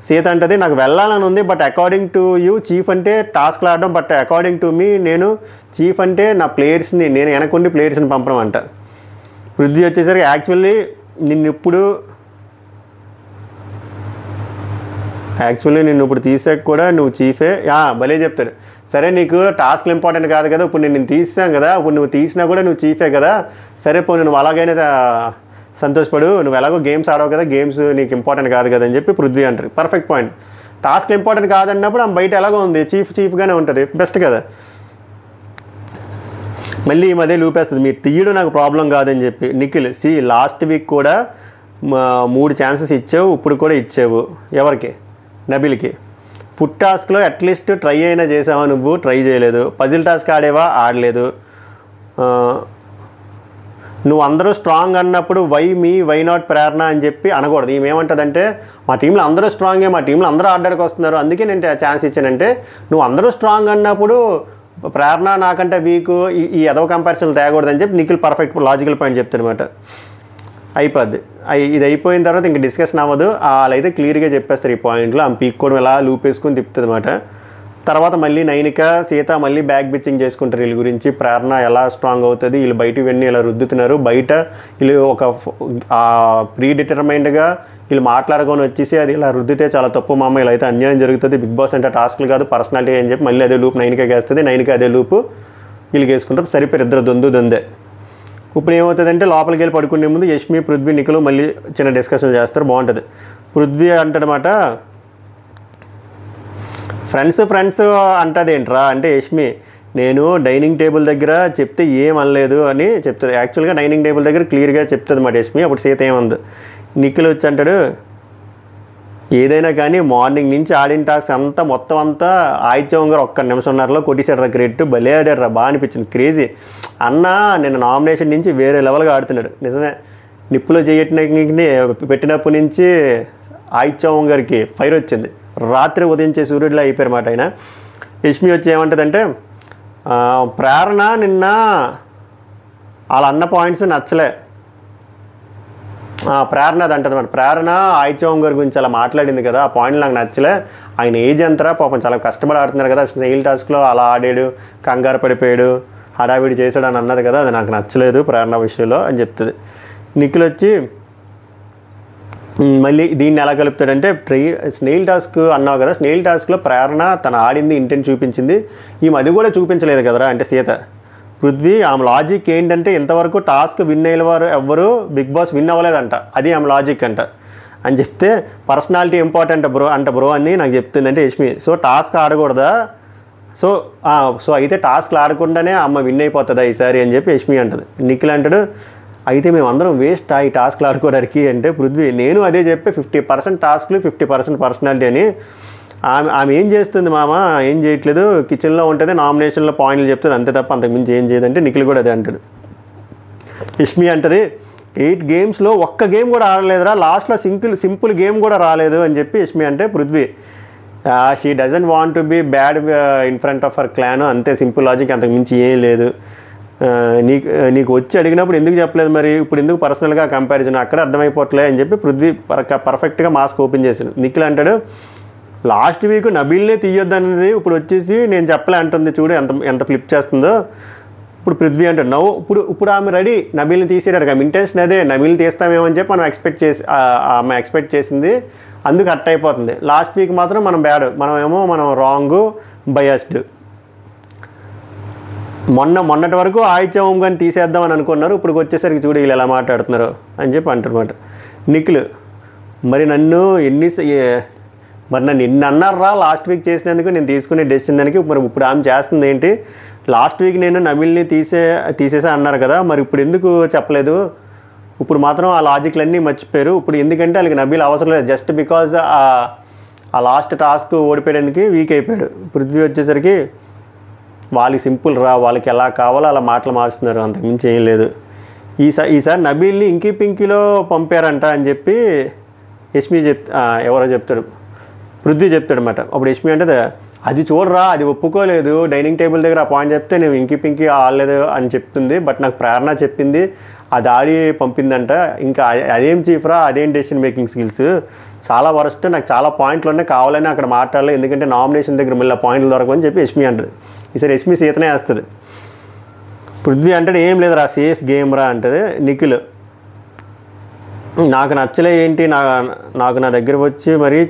సీత అంటది నాకు వెళ్ళాలని ఉంది, but according to you chief అంటే టాస్క్లు ఆడడం, బట్ అకార్డింగ్ టు మీ నేను చీఫ్ అంటే నా ప్లేయర్స్ని నేను వెనకుండి ప్లేయర్స్ని పంపడం అంట. పృథ్వీ వచ్చేసరికి యాక్చువల్లీ నిన్ను ఇప్పుడు తీసాక కూడా నువ్వు చీఫే భలే చెప్తాడు. సరే నీకు టాస్క్లు ఇంపార్టెంట్ కాదు కదా, ఇప్పుడు నేను తీసాం కదా, ఇప్పుడు నువ్వు తీసినా కూడా నువ్వు చీఫే కదా, సరే పోనీ నువ్వు అలాగైనా సంతోషపడు, నువ్వు ఎలాగో గేమ్స్ ఆడవు కదా, గేమ్స్ నీకు ఇంపార్టెంట్ కాదు కదా అని చెప్పి పృథ్వీ అంటారు. Perfect point. టాస్క్లు ఇంపార్టెంట్ కాదన్నప్పుడు ఆమె బయట ఎలాగో ఉంది, చీఫ్గానే ఉంటుంది, బెస్ట్ కదా. మళ్ళీ ఈ మధ్య లూపేస్తుంది మీరు తీయడం నాకు ప్రాబ్లం కాదని చెప్పి. నిఖిల్ లాస్ట్ వీక్ కూడా 3 ఛాన్సెస్ ఇచ్చావు, ఇప్పుడు కూడా ఇచ్చావు ఎవరికి, నబిల్కి. ఫుడ్ టాస్క్లో అట్లీస్ట్ ట్రై అయినా చేసావా, నువ్వు ట్రై చేయలేదు. పజిల్ టాస్క్ ఆడేవా, ఆడలేదు. నువ్వు అందరూ స్ట్రాంగ్ అన్నప్పుడు వై నాట్ ప్రేరణ అని చెప్పి అనకూడదు. ఏమంటుందంటే మా టీంలో అందరూ స్ట్రాంగే, మా టీంలో అందరూ ఆడడానికి వస్తున్నారు, అందుకే నేను ఛాన్స్ ఇచ్చానంటే నువ్వు అందరూ స్ట్రాంగ్ అన్నప్పుడు ప్రేరణ నాకంటే వీక్, ఈ ఎదవ కంపారిజన్లు తేకూడదని చెప్పి నిఖిల్ పర్ఫెక్ట్ లాజికల్ పాయింట్ చెప్తానమాట. అయిపోద్ది. ఇది అయిపోయిన తర్వాత ఇంక డిస్కషన్ అవ్వదు, వాళ్ళైతే క్లియర్గా చెప్పేస్తారు ఈ పాయింట్లో. ఆమె పీక్ కూడా ఇలా లూప్ వేసుకొని తిప్పుతుంది అనమాట. తర్వాత మళ్ళీ నైనిక సీత మళ్ళీ బ్యాక్ బిచ్చింగ్ చేసుకుంటారు వీళ్ళ గురించి, ప్రేరణ ఎలా స్ట్రాంగ్ అవుతుంది, వీళ్ళు బయట ఇవన్నీ ఇలా రుద్దుతున్నారు, బయట వీళ్ళు ఒక ప్రీ డిటర్మైన్డ్గా వీళ్ళు మాట్లాడుకొని వచ్చేసి అది ఇలా రుద్దితే చాలా తప్పు మామ, ఇలా అయితే అన్యాయం జరుగుతుంది, బిగ్ బాస్ అంటే టాస్క్లు కాదు పర్సనాలిటీ అని చెప్పి మళ్ళీ అదే లూప్ నైనికకి వేస్తుంది. నైనిక అదే లూపు వీళ్ళకి వేసుకుంటారు. సరిపోయి ఇద్దరు దొందే. ఇప్పుడు ఏమవుతుందంటే లోపలికి వెళ్ళి పడుకునే ముందు యష్మి పృథ్వీ నిఖిల్ మళ్ళీ చిన్న డిస్కషన్ చేస్తారు, బాగుంటుంది. పృథ్వీ అంటాడనమాట ఫ్రెండ్స్ అంటదేంట్రా అంటే యష్మి నేను డైనింగ్ టేబుల్ దగ్గర చెప్తే ఏమనలేదు అని చెప్తుంది. యాక్చువల్గా డైనింగ్ టేబుల్ దగ్గర క్లియర్గా చెప్తుంది అన్నమాట యష్మి. అప్పుడు సీత ఏమంది, నిఖిల్ వచ్చి అంటాడు ఏదైనా కానీ మార్నింగ్ నుంచి ఆడిన టాస్క్ అంతా మొత్తం అంతా ఆదిత్యం గారు 1 నిమిషంన్నరలో కొట్టేశాడు రా, క్రెడిట్ భలే ఆడాడు రా, బాగా అనిపించింది, క్రేజీ అన్న. నిన్న నామినేషన్ నుంచి వేరే లెవెల్గా ఆడుతున్నాడు, నిజమే. నిప్పులో చేయటెక్నిక్ని పెట్టినప్పటి నుంచి ఆదిత్యం గారికి ఫైర్ వచ్చింది, రాత్రి ఉదయించే సూర్యుడిలో అయిపోయారన్నమాట ఆయన. యష్మి వచ్చి ఏమంటుందంటే ప్రేరణ నిన్న వాళ్ళ అన్న పాయింట్స్ నచ్చలే, ప్రేరణ అది అంటుంది. ప్రేరణ ఆదిత్యం గారి గురించి అలా మాట్లాడింది కదా, ఆ పాయింట్లు నాకు నచ్చలే, ఆయన ఏజ్ ఎంతరా పాపం చాలా కష్టపడి ఆడుతున్నారు కదా, స్నేహిల్ టాస్క్లో అలా ఆడాడు, కంగారు పడిపోయాడు, హడావిడి చేశాడు అని అన్నది కదా, అది నాకు నచ్చలేదు ప్రేరణ విషయంలో అని చెప్తుంది. నిఖిల్ వచ్చి మళ్ళీ దీన్ని ఎలా కలుపుతాడంటే స్నేహిల్ టాస్క్ అన్నావు కదా, స్నేహిల్ టాస్క్లో ప్రేరణ తను ఆడింది ఇంటెంట్ చూపించింది, అది కూడా చూపించలేదు కదరా అంటే సీత. పృథ్వీ ఆమె లాజిక్ ఏంటంటే ఇంతవరకు టాస్క్ విన్ అయిన వారు ఎవ్వరూ బిగ్ బాస్ విన్ అవ్వలేదంట, అది ఆమె లాజిక్ అంట అని చెప్తే పర్సనాలిటీ ఇంపార్టెంట్ బ్రో అని నాకు చెప్తుందంటే యష్మి. సో టాస్క్ ఆడకూడదా, సో అయితే టాస్క్లు ఆడకుండానే అమ్మ విన్ అయిపోతుందా ఈసారి అని చెప్పి యష్మి అంటది. నిఖిల్ అంటాడు అయితే మేము అందరం వేస్ట్ ఈ టాస్క్లు ఆడుకోవడానికి అంటే పృథ్వీ నేను అదే చెప్పి 50% టాస్క్లు 50% పర్సనాలిటీ అని. ఆమె ఏం చేస్తుంది మామ, ఏం చేయట్లేదు, కిచెన్లో ఉంటుంది, నామినేషన్లో పాయింట్లు చెప్తుంది అంతే తప్ప అంతకుమించి ఏం చేయదంటే నిఖిల్ కూడా అదే అంటాడు. యష్మి అంటది 8 గేమ్స్లో ఒక్క గేమ్ కూడా ఆడలేదురా, లాస్ట్లో సింపుల్ గేమ్ కూడా రాలేదు అని చెప్పి యష్మి అంటే Prithvi she doesn't want to be bad in front of her clan, అంతే సింపుల్ లాజిక్, అంతకుమించి ఏం లేదు. నీకు వచ్చి అడిగినప్పుడు ఎందుకు చెప్పలేదు మరి, ఇప్పుడు ఎందుకు పర్సనల్గా కంపారిజన్, అక్కడ అర్థమైపోవట్లే అని చెప్పి పృథ్వీ పర్ఫెక్ట్గా మాస్క్ ఓపెన్ చేశాను. నిఖిల్ అంటాడు లాస్ట్ వీక్ నబీల్నే తీయొద్దు అనేది ఇప్పుడు వచ్చేసి నేను చెప్పలే అంటుంది, చూడు ఎంత ఫ్లిప్ చేస్తుందో. ఇప్పుడు పృథ్వీ అంటాడు ఇప్పుడు ఆమె రెడీ నబీల్ని తీసేయడానికి, ఆమె ఇంటెన్షన్ అదే నబీల్ని తీస్తామేమని చెప్పి మనం ఆమె ఎక్స్పెక్ట్ చేసింది, అందుకు కట్ అయిపోతుంది. లాస్ట్ వీక్ మాత్రం మనం బ్యాడ్, మనం రాంగ్ బయాస్డ్. మొన్నటి వరకు ఆదిత్యం కానీ తీసేద్దామని అనుకున్నారు, ఇప్పుడు వచ్చేసరికి చూడు వీళ్ళు ఎలా మాట్లాడుతున్నారు అని చెప్పి అంటారన్నమాట. నిఖిల్ మరి నన్ను ఎన్ని అన్నారా లాస్ట్ వీక్ చేసినందుకు, నేను తీసుకునే డెసిషన్ దానికి, మరి ఇప్పుడు ఆమె చేస్తుంది ఏంటి, లాస్ట్ వీక్ నేను నబిల్ని తీసేసా అన్నారు కదా, మరి ఇప్పుడు ఎందుకు చెప్పలేదు? ఇప్పుడు మాత్రం ఆ లాజిక్లన్నీ మర్చిపోయారు. ఇప్పుడు ఎందుకంటే వాళ్ళకి నబిల్ అవసరం లేదు, జస్ట్ బికాజ్ ఆ లాస్ట్ టాస్క్ ఓడిపోయడానికి వీక్ అయిపోయాడు. పృథ్వీ వచ్చేసరికి వాళ్ళకి సింపుల్ రా, వాళ్ళకి ఎలా కావాలో అలా మాటలు మారుస్తున్నారు, అంతకుమించి ఏం లేదు. ఈసారి నబీల్ని ఇంకీ పింకీలో పంపారంట అని చెప్పి యష్మి ఎవరో చెప్తాడు, పృథ్వీ చెప్తాడు అనమాట. అప్పుడు యష్మి అంటే అది చూడరా, అది ఒప్పుకోలేదు, డైనింగ్ టేబుల్ దగ్గర ఆ పాయింట్ చెప్తే నేను ఇంకీ పింకీ ఆడలేదు అని చెప్తుంది, బట్ నాకు ప్రేరణ చెప్పింది, అది ఆడి పంపిందంట. ఇంకా అదేం చీఫ్రా, అదేం డెసిషన్ మేకింగ్ స్కిల్స్, చాలా వరస్ట్, నాకు చాలా పాయింట్లు ఉన్నాయి, కావాలని అక్కడ మాట్లాడలేదు, ఎందుకంటే నామినేషన్ దగ్గర మళ్ళీ పాయింట్లు దొరకని చెప్పి యష్మి అంటుంది. ఈసారి యష్మి సీతనే వేస్తుంది. పృథ్వీ అంటాడు ఏం లేదురా, సేఫ్ గేమ్ రా అంటది. నిఖిల్ నాకు నచ్చలే ఏంటి, నాకు నా దగ్గర వచ్చి మరీ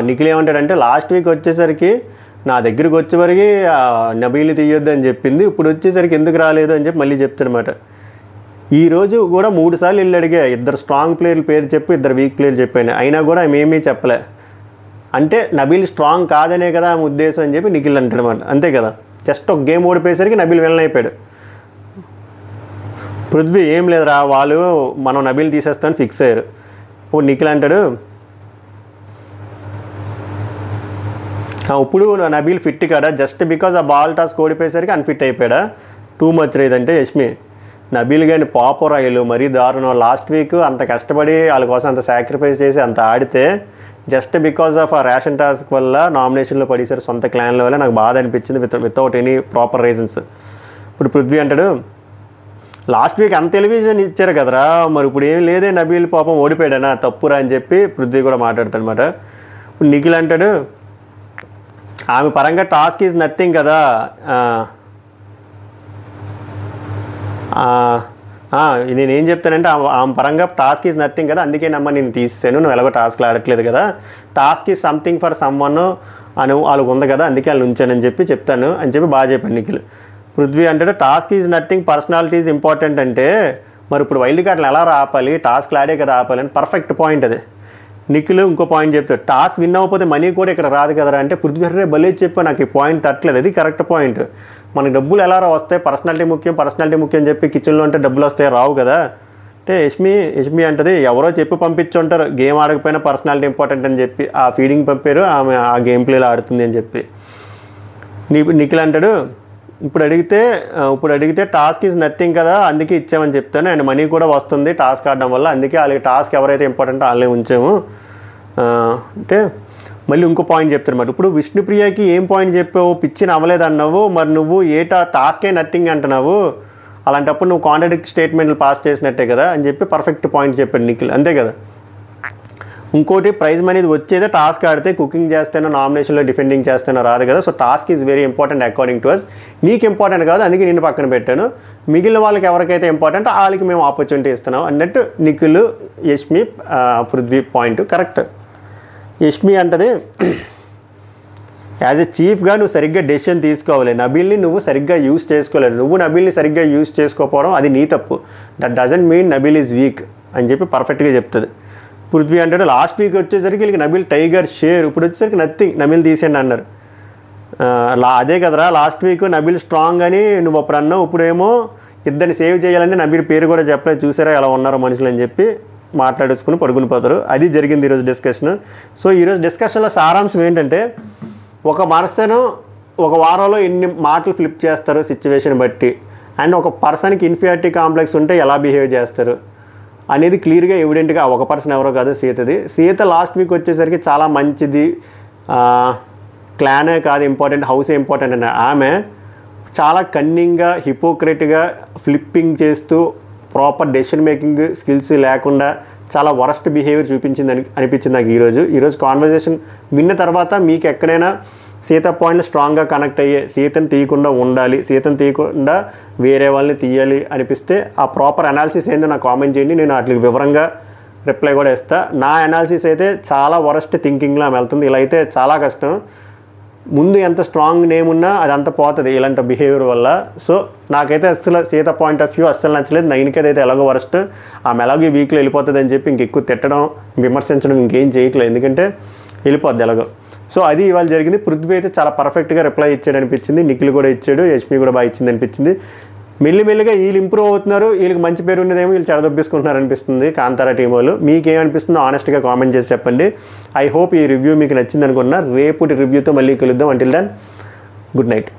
నిఖిల్ ఏమంటాడంటే లాస్ట్ వీక్ వచ్చేసరికి నా దగ్గరికి వచ్చేవరకు నబీల్ని తీయొద్దు అని చెప్పింది, ఇప్పుడు వచ్చేసరికి ఎందుకు రాలేదు అని చెప్పి మళ్ళీ చెప్తాడనమాట. ఈరోజు కూడా 3 సార్లు వెళ్ళి అడిగా, 2 స్ట్రాంగ్ ప్లేయర్ల పేరు చెప్పి 2 వీక్ ప్లేయర్ చెప్పాను, అయినా కూడా ఆమె ఏమీ చెప్పలే. అంటే నబీల్ స్ట్రాంగ్ కాదనే కదా ఆమె ఉద్దేశం అని చెప్పి నిఖిల్ అంటాడనమాట. అంతే కదా, జస్ట్ ఒక గేమ్ ఓడిపోయేసరికి నబీల్ విలన్ అయిపోయాడు. పృథ్వీ ఏం లేదురా, వాళ్ళు మనం నబీల్ తీసేస్తామని ఫిక్స్ అయ్యారు. ఇప్పుడు నిఖిల్ అంటాడు ఇప్పుడు నబీల్ ఫిట్ కాడా, జస్ట్ బికాజ్ ఆ బాల్ టాస్క్ ఓడిపోయేసరికి అన్ఫిట్ అయిపోయాడా, టూ మచ్ రేదంటే యష్మి. నబీల్ కానీ పాపరాయిలు మరీ దారుణం, లాస్ట్ వీక్ అంత కష్టపడి వాళ్ళ కోసం అంత సాక్రిఫైస్ చేసి అంత ఆడితే జస్ట్ బికాజ్ ఆఫ్ ఆ రేషన్ టాస్క్ వల్ల నామినేషన్లో పడేసారు సొంత క్లాన్ల వల్ల, నాకు బాధ అనిపించింది వితౌట్ ఎనీ ప్రాపర్ రీజన్స్. ఇప్పుడు పృథ్వీ అంటాడు లాస్ట్ వీక్ అంత టెలివిజన్ ఇచ్చారు కదరా, మరి ఇప్పుడు ఏం లేదే, నబీల్ పాపం ఓడిపోయాడనా, తప్పురా అని చెప్పి పృథ్వీ కూడా మాట్లాడతాడు అనమాట. ఇప్పుడు నిఖిల్ అంటాడు ఆమె పరంగా టాస్క్ ఈజ్ నథింగ్ కదా, నేనేం చెప్తానంటే ఆమె పరంగా టాస్క్ ఈజ్ నథింగ్ కదా, అందుకే నేను తీసేసాను, నువ్వు ఎలాగో టాస్క్లు ఆడట్లేదు కదా, task is something for someone అని వాళ్ళకు ఉంది కదా, అందుకే వాళ్ళు ఉంచానని చెప్పి చెప్తాను అని చెప్పి బాగా చెప్పాను నిఖిల్. పృథ్వీ అంటే task is nothing, personality is important అంటే మరి ఇప్పుడు వైల్డ్ కార్డులు ఎలా ఆపాలి, టాస్క్లు ఆడే కదా ఆపాలి అని పర్ఫెక్ట్ పాయింట్ అది. నిఖిల్ ఇంకో పాయింట్ చెప్తాడు, టాస్క్ విన్ అవ్వకపోతే మనీ కూడా ఇక్కడ రాదు కదరా అంటే పృథ్వీ రే భలే చెప్పా, నాకు ఈ పాయింట్ తట్టలేదు, అది కరెక్ట్ పాయింట్. మనకి డబ్బులు ఎలా వస్తాయి, పర్సనాలిటీ ముఖ్యం అని చెప్పి కిచెన్లో అంటే డబ్బులు వస్తాయి, రావు కదా అంటే యష్మి అంటది ఎవరో చెప్పి పంపించుంటారు, గేమ్ ఆడకపోయినా పర్సనాలిటీ ఇంపార్టెంట్ అని చెప్పి ఆ ఫీడింగ్ పంపారు, ఆమె ఆ గేమ్ ప్లేలో ఆడుతుంది అని చెప్పి. నిఖిల్ అంటాడు ఇప్పుడు అడిగితే టాస్క్ ఈజ్ నథింగ్ కదా, అందుకే ఇచ్చామని చెప్తాను, అండ్ మనీ కూడా వస్తుంది టాస్క్ ఆడడం వల్ల, అందుకే వాళ్ళకి టాస్క్ ఎవరైతే ఇంపార్టెంటో వాళ్ళే ఉంచాము అంటే. మళ్ళీ ఇంకో పాయింట్ చెప్తారన్నమాట. ఇప్పుడు విష్ణుప్రియకి ఏం పాయింట్ చెప్పావు, పిచ్చిని అవ్వలేదు అన్నావు, మరి నువ్వు టాస్కే నథింగ్ అంటున్నావు, అలాంటప్పుడు నువ్వు కాంట్రాడిక్ట్ స్టేట్మెంట్లు పాస్ చేసినట్టే కదా అని చెప్పి పర్ఫెక్ట్ పాయింట్ చెప్పాడు నిఖిల్. అంతే కదా. ఇంకోటి ప్రైజ్ మనీ వచ్చేదే టాస్క్ ఆడితే, కుకింగ్ చేస్తేనో నామినేషన్లో డిఫెండింగ్ చేస్తేనో రాదు కదా, so task is very important according to us, నీకు ఇంపార్టెంట్ కాదు అందుకే నేను పక్కన పెట్టాను, మిగిలిన వాళ్ళకి ఎవరికైతే ఇంపార్టెంట్ వాళ్ళకి మేము ఆపర్చునిటీ ఇస్తున్నాం అన్నట్టు నిఖిల్ యష్మి పృథ్వీ పాయింట్ కరెక్ట్. యష్మి అంటది యాజ్ ఎ చీఫ్గా నువ్వు సరిగ్గా డెసిషన్ తీసుకోవాలి, నబీల్ని నువ్వు సరిగ్గా యూస్ చేసుకోలేదు, నువ్వు నబీల్ని సరిగ్గా యూస్ చేసుకోకపోవడం అది నీ తప్పు, that doesn't mean Nabeel is week అని చెప్పి పర్ఫెక్ట్గా చెప్తుంది. పృథ్వీ అంటాడు లాస్ట్ వీక్ వచ్చేసరికి వీళ్ళకి నబీల్ టైగర్ షేర్, ఇప్పుడు వచ్చేసరికి నథింగ్, నబీల్ తీసేయండి అన్నారు. అదే కదరా లాస్ట్ వీక్ నబీల్ స్ట్రాంగ్ అని నువ్వు అప్పుడు అన్నావు, ఇప్పుడేమో ఇద్దరిని సేవ్ చేయాలంటే నబీల్ పేరు కూడా చెప్పలేదు, చూసారా ఎలా ఉన్నారో మనుషులు అని చెప్పి మాట్లాడేసుకుని పడుకుని పోతారు. అది జరిగింది ఈరోజు డిస్కషన్. సో ఈరోజు డిస్కషన్లో సారాంశం ఏంటంటే ఒక మనసును ఒక వారంలో ఎన్ని మాటలు ఫ్లిప్ చేస్తారు సిచ్యువేషన్ బట్టి, అండ్ ఒక పర్సన్కి ఇన్ఫీరియారిటీ కాంప్లెక్స్ ఉంటే ఎలా బిహేవ్ చేస్తారు అనేది క్లియర్గా ఎవిడెంట్గా ఒక పర్సన్ ఎవరో కాదు సీతది. సీత లాస్ట్ వీక్ వచ్చేసరికి చాలా మంచిది, క్లానే కాదు ఇంపార్టెంట్, హౌసే ఇంపార్టెంట్ అని ఆమె చాలా కన్నింగ్గా హిపోక్రెట్గా ఫ్లిప్పింగ్ చేస్తూ ప్రాపర్ డెసిషన్ మేకింగ్ స్కిల్స్ లేకుండా చాలా వరస్ట్ బిహేవియర్ అనిపించింది నాకు ఈరోజు కాన్వర్జేషన్ విన్న తర్వాత మీకు ఎక్కడైనా సీత పాయింట్లు స్ట్రాంగ్గా కనెక్ట్ అయ్యే, సీతను తీయకుండా ఉండాలి, సీతను తీయకుండా వేరే వాళ్ళని తీయాలి అనిపిస్తే ఆ ప్రాపర్ అనాలిసిస్ ఏందో నాకు కామెంట్ చేయండి, నేను వాటికి వివరంగా రిప్లై కూడా ఇస్తాను. నా అనాలిసిస్ అయితే చాలా వరస్ట్ థింకింగ్లో వెళ్తుంది, ఇలా అయితే చాలా కష్టం, ముందు ఎంత స్ట్రాంగ్ నేమ్ ఉన్నా అదంతా పోతుంది ఇలాంటి బిహేవియర్ వల్ల. సో నాకైతే అసలు సీత పాయింట్ ఆఫ్ వ్యూ అస్సలు నచ్చలేదు, నైన్కి అయితే ఎలాగో వరస్ట్, ఆమె ఎలాగో వీక్లో వెళ్ళిపోతుంది అని చెప్పి ఇంకెక్కువ తిట్టడం విమర్శించడం ఇంకేం చేయట్లేదు, ఎందుకంటే వెళ్ళిపోద్ది ఎలాగో. సో అది ఇవాళ జరిగింది. పృథ్వీ అయితే చాలా పర్ఫెక్ట్గా రిప్లై ఇచ్చాడు అనిపించింది, నిఖిల్ కూడా ఇచ్చాడు, యష్మి కూడా బాగా ఇచ్చింది అనిపించింది. మెల్లిమెల్లిగా వీళ్ళు ఇంప్రూవ్ అవుతున్నారు, వీళ్ళకి మంచి పేరు ఉన్నదేమో వీళ్ళు చెడదొబ్బేసుకుంటున్నారు అనిపిస్తుంది కాంతారా టీం వాళ్ళు. మీకేమనిపిస్తుందో ఆనెస్ట్గా కామెంట్ చేసి చెప్పండి. ఐ హోప్ ఈ రివ్యూ మీకు నచ్చింది అనుకున్నా. రేపుటి రివ్యూతో మళ్ళీ కలుద్దాం. Until then good night.